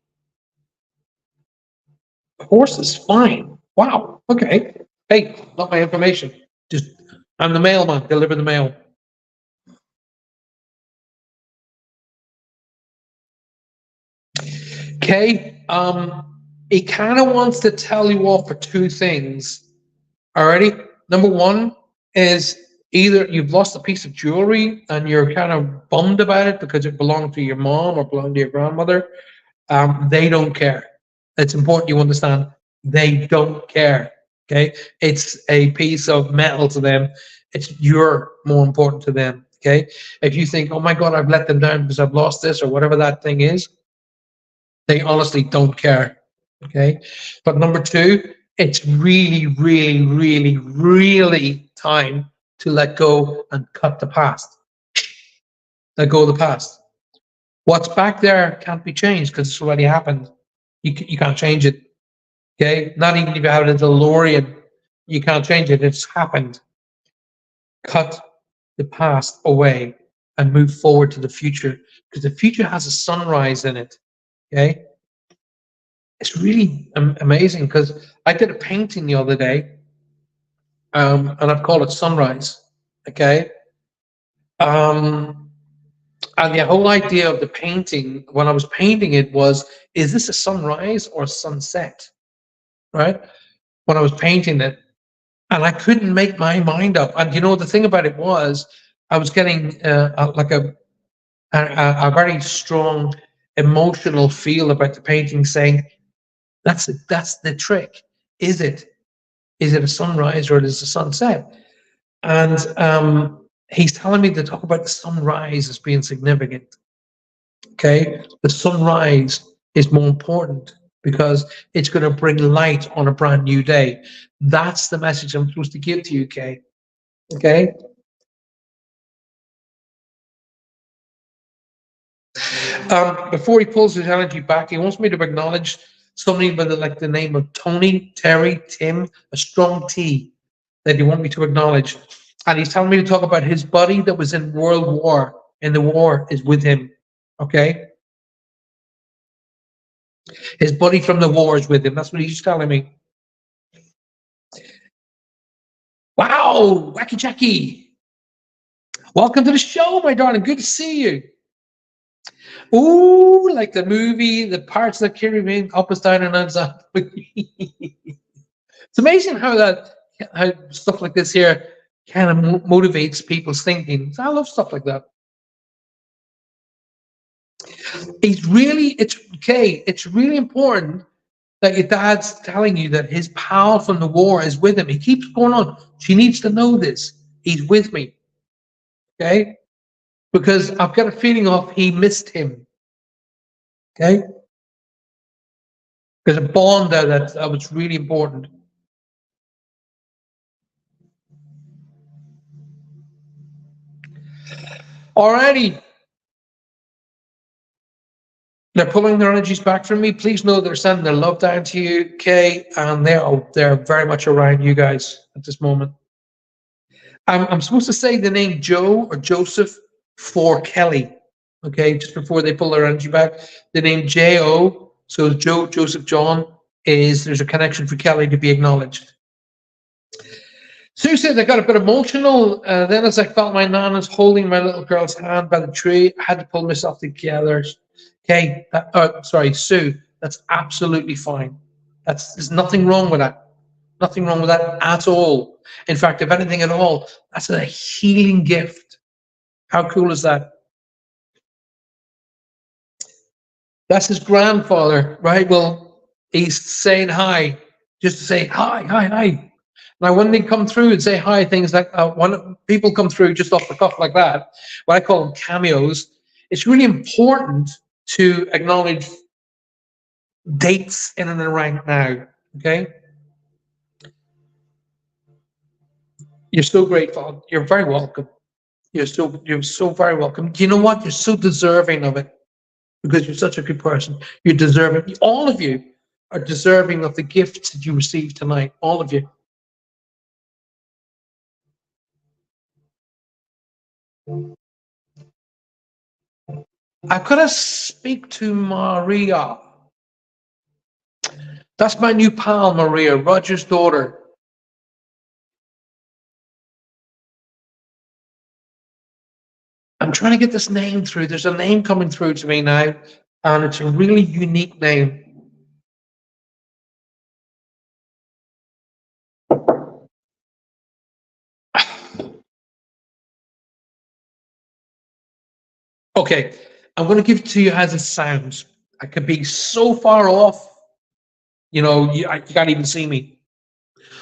The horse is fine. Wow. Okay. Hey, not my information. Just I'm the mailman. Deliver the mail. Okay. He kind of wants to tell you off for two things. Alrighty. Number one is either you've lost a piece of jewelry and you're kind of bummed about it because it belonged to your mom or belonged to your grandmother. They don't care. It's important you understand. They don't care. Okay. It's a piece of metal to them. You're more important to them. Okay. If you think, oh my God, I've let them down because I've lost this or whatever that thing is, they honestly don't care. Okay. But number two, it's really, really, really, really time to let go and cut the past. Let go of the past. What's back there can't be changed because it's already happened. You can't change it. Okay. Not even if you have a DeLorean, you can't change it. It's happened. Cut the past away and move forward to the future because the future has a sunrise in it. Okay. It's really amazing because I did a painting the other day, and I've called it Sunrise. Okay. And the whole idea of the painting, when I was painting it, was, is this a sunrise or a sunset? Right? When I was painting it, and I couldn't make my mind up. And the thing about it was, I was getting like a very strong emotional feel about the painting, saying, That's the trick. Is it a sunrise or is it a sunset? And he's telling me to talk about the sunrise as being significant. Okay, the sunrise is more important because it's going to bring light on a brand new day. That's the message I'm supposed to give to you, Kay. Okay. Before he pulls his energy back, he wants me to acknowledge somebody by the name of Tony, Terry, Tim, a strong T that he wants me to acknowledge. And he's telling me to talk about his buddy that was in World War, and the war is with him. Okay? His buddy from the war is with him. That's what he's telling me. Wow, Wacky Jackie. Welcome to the show, my darling. Good to see you. Ooh, like the movie, the parts that carry me up and down and outside. It's amazing how stuff like this here kind of motivates people's thinking. I love stuff like that. It's really important that your dad's telling you that his pal from the war is with him. He keeps going on. She needs to know this. He's with me. Okay? Because I've got a feeling of he missed him. Okay? There's a bond there that was really important. Alrighty. They're pulling their energies back from me. Please know they're sending their love down to you, Kay, and they're very much around you guys at this moment. I'm supposed to say the name Joe or Joseph for Kelly. Okay, just before they pull their energy back, the name J-O, so Joe, Joseph, John, there's a connection for Kelly to be acknowledged. Sue says, I got a bit emotional. Then as I felt my nana's holding my little girl's hand by the tree, I had to pull myself together. Okay, sorry, Sue, that's absolutely fine. There's nothing wrong with that. Nothing wrong with that at all. In fact, if anything at all, that's a healing gift. How cool is that? That's his grandfather, right? Well, he's saying hi, just to say hi, hi, hi. Now, when they come through and say hi, things like when people come through just off the cuff like that, what I call them cameos, it's really important to acknowledge dates in and around now. Okay. You're so grateful. You're very welcome. You're so very welcome. Do you know what? You're so deserving of it because you're such a good person. You're deserving. All of you are deserving of the gifts that you received tonight. All of you. I've got to speak to Maria. That's my new pal, Maria, Roger's daughter. I'm trying to get this name through. There's a name coming through to me now, and it's a really unique name. Okay, I'm going to give it to you as it sounds. I could be so far off, you can't even see me.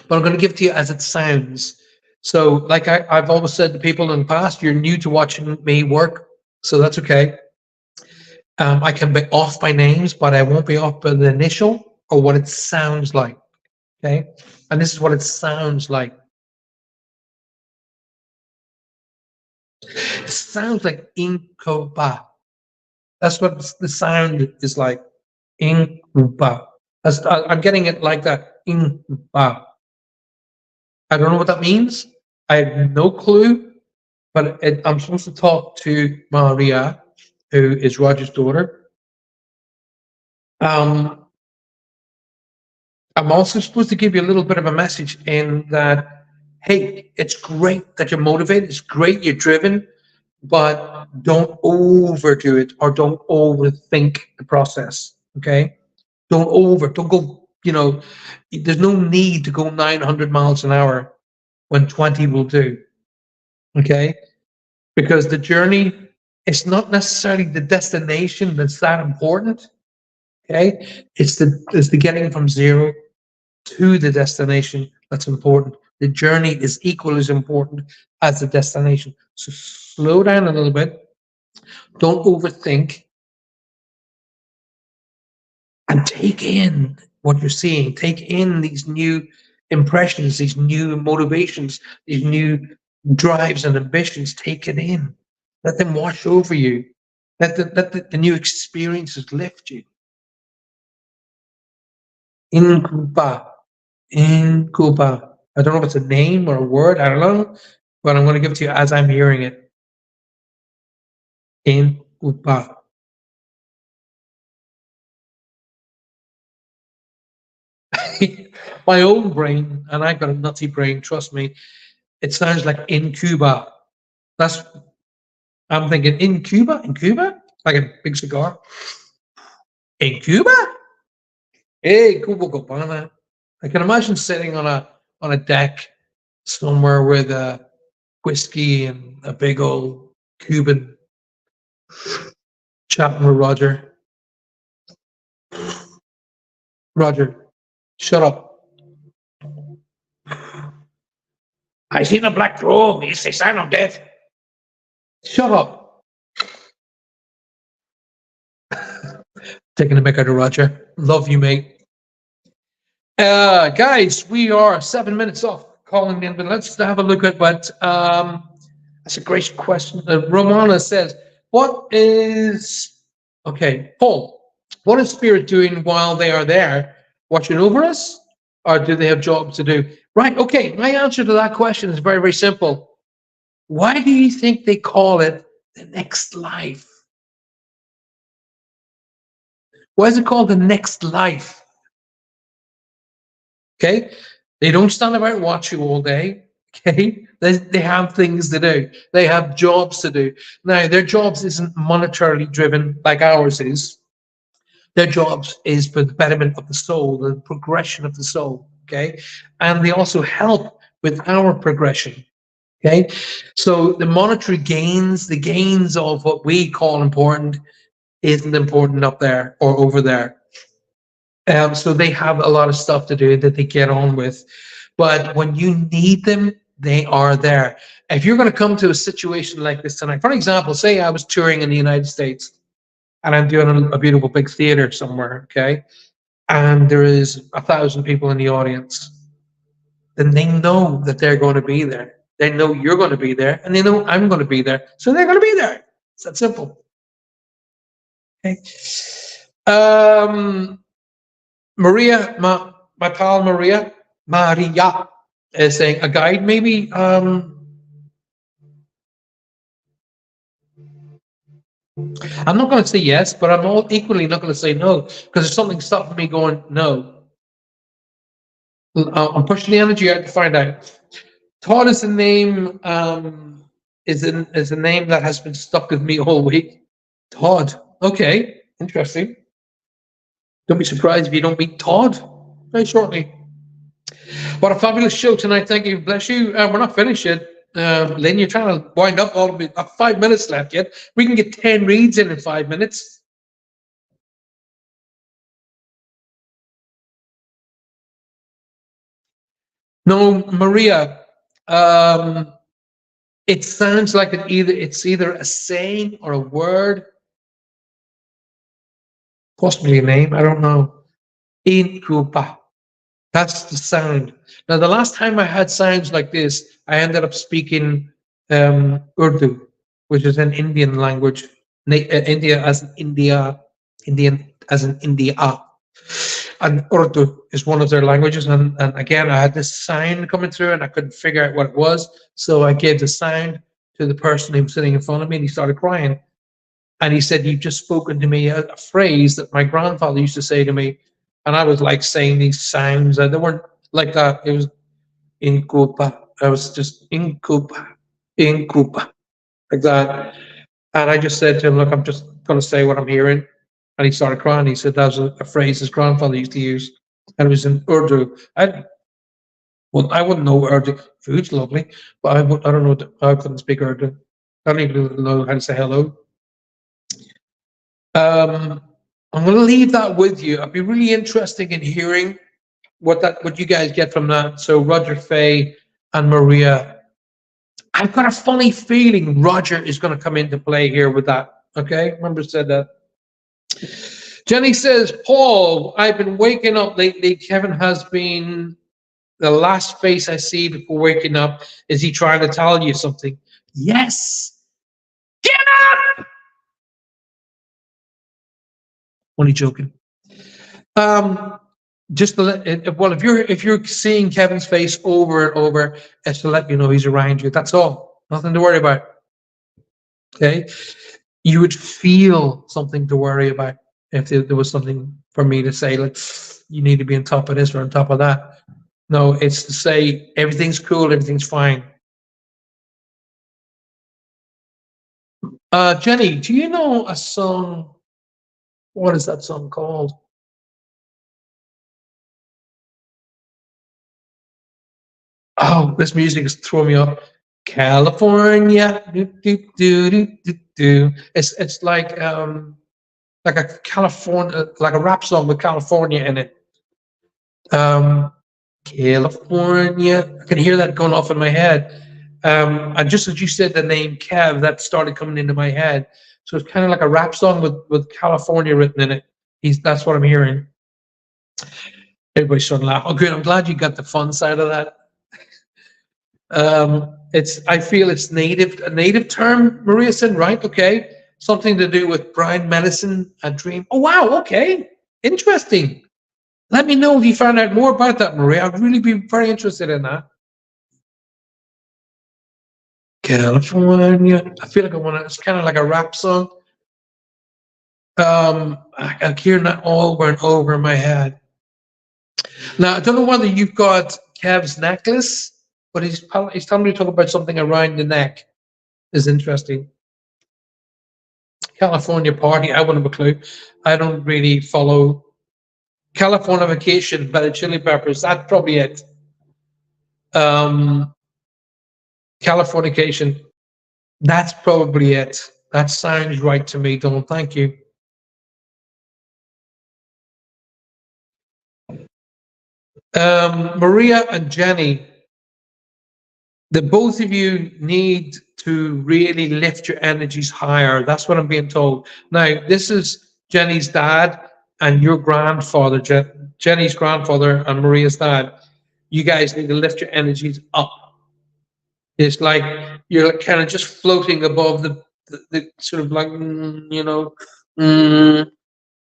But I'm going to give it to you as it sounds. So, like I've always said to people in the past, you're new to watching me work, so that's okay. I can be off by names, but I won't be off by the initial or what it sounds like. Okay, and this is what it sounds like. It sounds like incuba. That's what the sound is like. Incuba. I'm getting it like that. Incuba. I don't know what that means. I have no clue, but I'm supposed to talk to Maria, who is Roger's daughter. I'm also supposed to give you a little bit of a message in that, hey, it's great that you're motivated. It's great you're driven, but don't overdo it or don't overthink the process. Okay? Don't go, there's no need to go 900 miles an hour when 20 will do. Okay? Because the journey, it's not necessarily the destination that's that important. Okay? It's the getting from zero to the destination that's important. The journey is equally as important as the destination. So slow down a little bit. Don't overthink and take in what you're seeing. Take in these new impressions, these new motivations, these new drives and ambitions. Take it in. Let them wash over you. Let the new experiences lift you. Incuba. Incuba. I don't know if it's a name or a word. I don't know. But I'm going to give it to you as I'm hearing it. Incuba. My own brain, and I've got a nutty brain, trust me, it sounds like in Cuba. That's I'm thinking in Cuba, like a big cigar. In Cuba? Hey, Cuba Cabana. I can imagine sitting on a deck somewhere with a whiskey and a big old Cuban chatting with Roger. Roger, shut up. I seen a black robe. It's a sign of death. Shut up. Taking a mick out of Roger. Love you, mate. Guys, we are 7 minutes off calling in, but let's have a look at what. That's a great question. Romana says, "What is okay, Paul? What is Spirit doing while they are there, watching over us, or do they have jobs to do?" Right. Okay. My answer to that question is very, very simple. Why do you think they call it the next life? Why is it called the next life? Okay. They don't stand about and watch you all day. Okay. They have things to do. They have jobs to do. Now, their jobs isn't monetarily driven like ours is. Their jobs is for the betterment of the soul, the progression of the soul. Okay. And they also help with our progression. Okay. So the monetary gains, the gains of what we call important, isn't important up there or over there. So they have a lot of stuff to do that they get on with. But when you need them, they are there. If you're going to come to a situation like this tonight, for example, say I was touring in the United States and I'm doing a beautiful big theater somewhere, okay, and there is 1,000 people in the audience, then they know that they're going to be there. They know you're going to be there, and they know I'm going to be there, so they're going to be there. It's that simple. Okay. Maria, my pal Maria is saying a guide, maybe. I'm not going to say yes, but I'm all equally not going to say no because there's something stopping me going no. I'm pushing the energy out to find out. Todd is a name. Is a name that has been stuck with me all week. Todd. Okay, interesting. Don't be surprised if you don't meet Todd very shortly. What a fabulous show tonight. Thank you. Bless you. We're not finished yet. Lynn, you're trying to wind up all of it. 5 minutes left yet. We can get 10 reads in 5 minutes. No, Maria. It sounds like it's either a saying or a word. Possibly a name. I don't know. Incuba. That's the sound. Now, the last time I had sounds like this, I ended up speaking Urdu, which is an Indian language. India as in India, Indian as in India. And Urdu is one of their languages. And again, I had this sound coming through and I couldn't figure out what it was. So I gave the sound to the person who was sitting in front of me and he started crying. And he said, "You've just spoken to me a phrase that my grandfather used to say to me." And I was like saying these sounds, and they weren't like that. It was in Cuba. I was just in Cuba, like that. And I just said to him, "Look, I'm just going to say what I'm hearing." And he started crying. He said that was a phrase his grandfather used to use, and it was in Urdu. I wouldn't know Urdu. Food's lovely, but I don't know. I couldn't speak Urdu. I don't even know how to say hello. I'm going to leave that with you. I'd be really interested in hearing what you guys get from that. So Roger, Faye, and Maria. I've got a funny feeling Roger is going to come into play here with that. Okay, remember said that. Jenny says, "Paul, I've been waking up lately. Kevin has been the last face I see before waking up. Is he trying to tell you something?" Yes. Get up. Only joking. Just to let, well, if you're seeing Kevin's face over and over, it's to let you know he's around you. That's all. Nothing to worry about. Okay, you would feel something to worry about if there was something for me to say, like, you need to be on top of this or on top of that. No, it's to say everything's cool, everything's fine. Jenny, do you know a song? What is that song called? Oh, this music is throwing me off. California, do, do, do, do, do, do. It's like a California, like a rap song with California in it. California, I can hear that going off in my head. And just as you said the name Kev, that started coming into my head. So it's kind of like a rap song with California written in it. That's what I'm hearing. Everybody's starting to laugh. Oh, good. I'm glad you got the fun side of that. I feel it's a native term, Maria said, right? Okay. Something to do with brine medicine, a dream. Oh, wow. Okay. Interesting. Let me know if you found out more about that, Maria. I'd really be very interested in that. California. I feel like it's kind of like a rap song. I'm hearing that over and over in my head. Now, I don't know whether you've got Kev's necklace, but he's telling me to talk about something around the neck. Is interesting. California party. I wouldn't have a clue. I don't really follow. California vacation by the Chili Peppers. That's probably it. Californication. That's probably it. That sounds right to me, Donald. Thank you. Maria and Jenny, the both of you need to really lift your energies higher. That's what I'm being told. Now, this is Jenny's dad and your grandfather, Jenny's grandfather and Maria's dad. You guys need to lift your energies up. It's like you're kind of just floating above the sort of like, mm,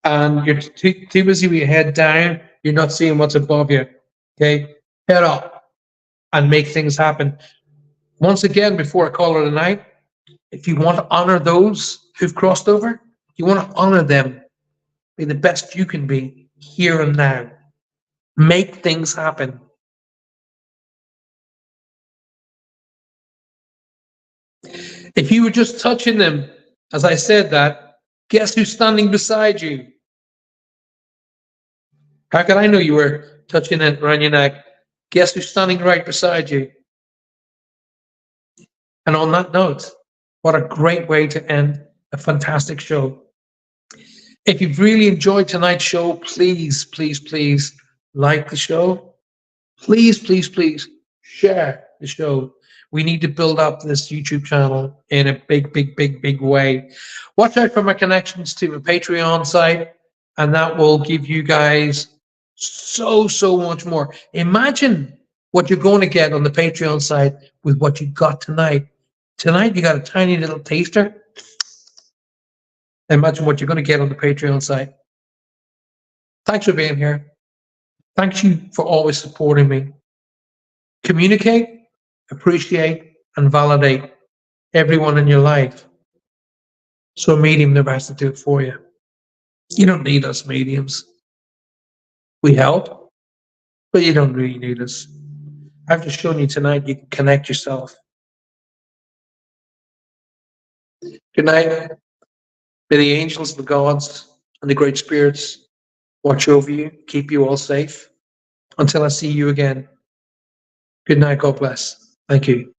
and you're too busy with your head down. You're not seeing what's above you. Okay, head up and make things happen. Once again, before I call it a night, if you want to honor those who've crossed over, you want to honor them. Be the best you can be here and now. Make things happen. If you were just touching them, as I said that, guess who's standing beside you? How could I know you were touching it around your neck? Guess who's standing right beside you? And on that note, what a great way to end a fantastic show. If you've really enjoyed tonight's show, please, please, please like the show. Please, please, please share the show. We need to build up this YouTube channel in a big, big, big, big way. Watch out for my connections to a Patreon site, and that will give you guys so, so much more. Imagine what you're going to get on the Patreon site with what you got tonight. Tonight, you got a tiny little taster. Imagine what you're going to get on the Patreon site. Thanks for being here. Thank you for always supporting me. Communicate, appreciate, and validate everyone in your life. So a medium never has to do it for you. You don't need us mediums. We help, but you don't really need us. I've just shown you tonight you can connect yourself. Good night. May the angels, the gods, and the great spirits watch over you, keep you all safe. Until I see you again. Good night. God bless. Thank you.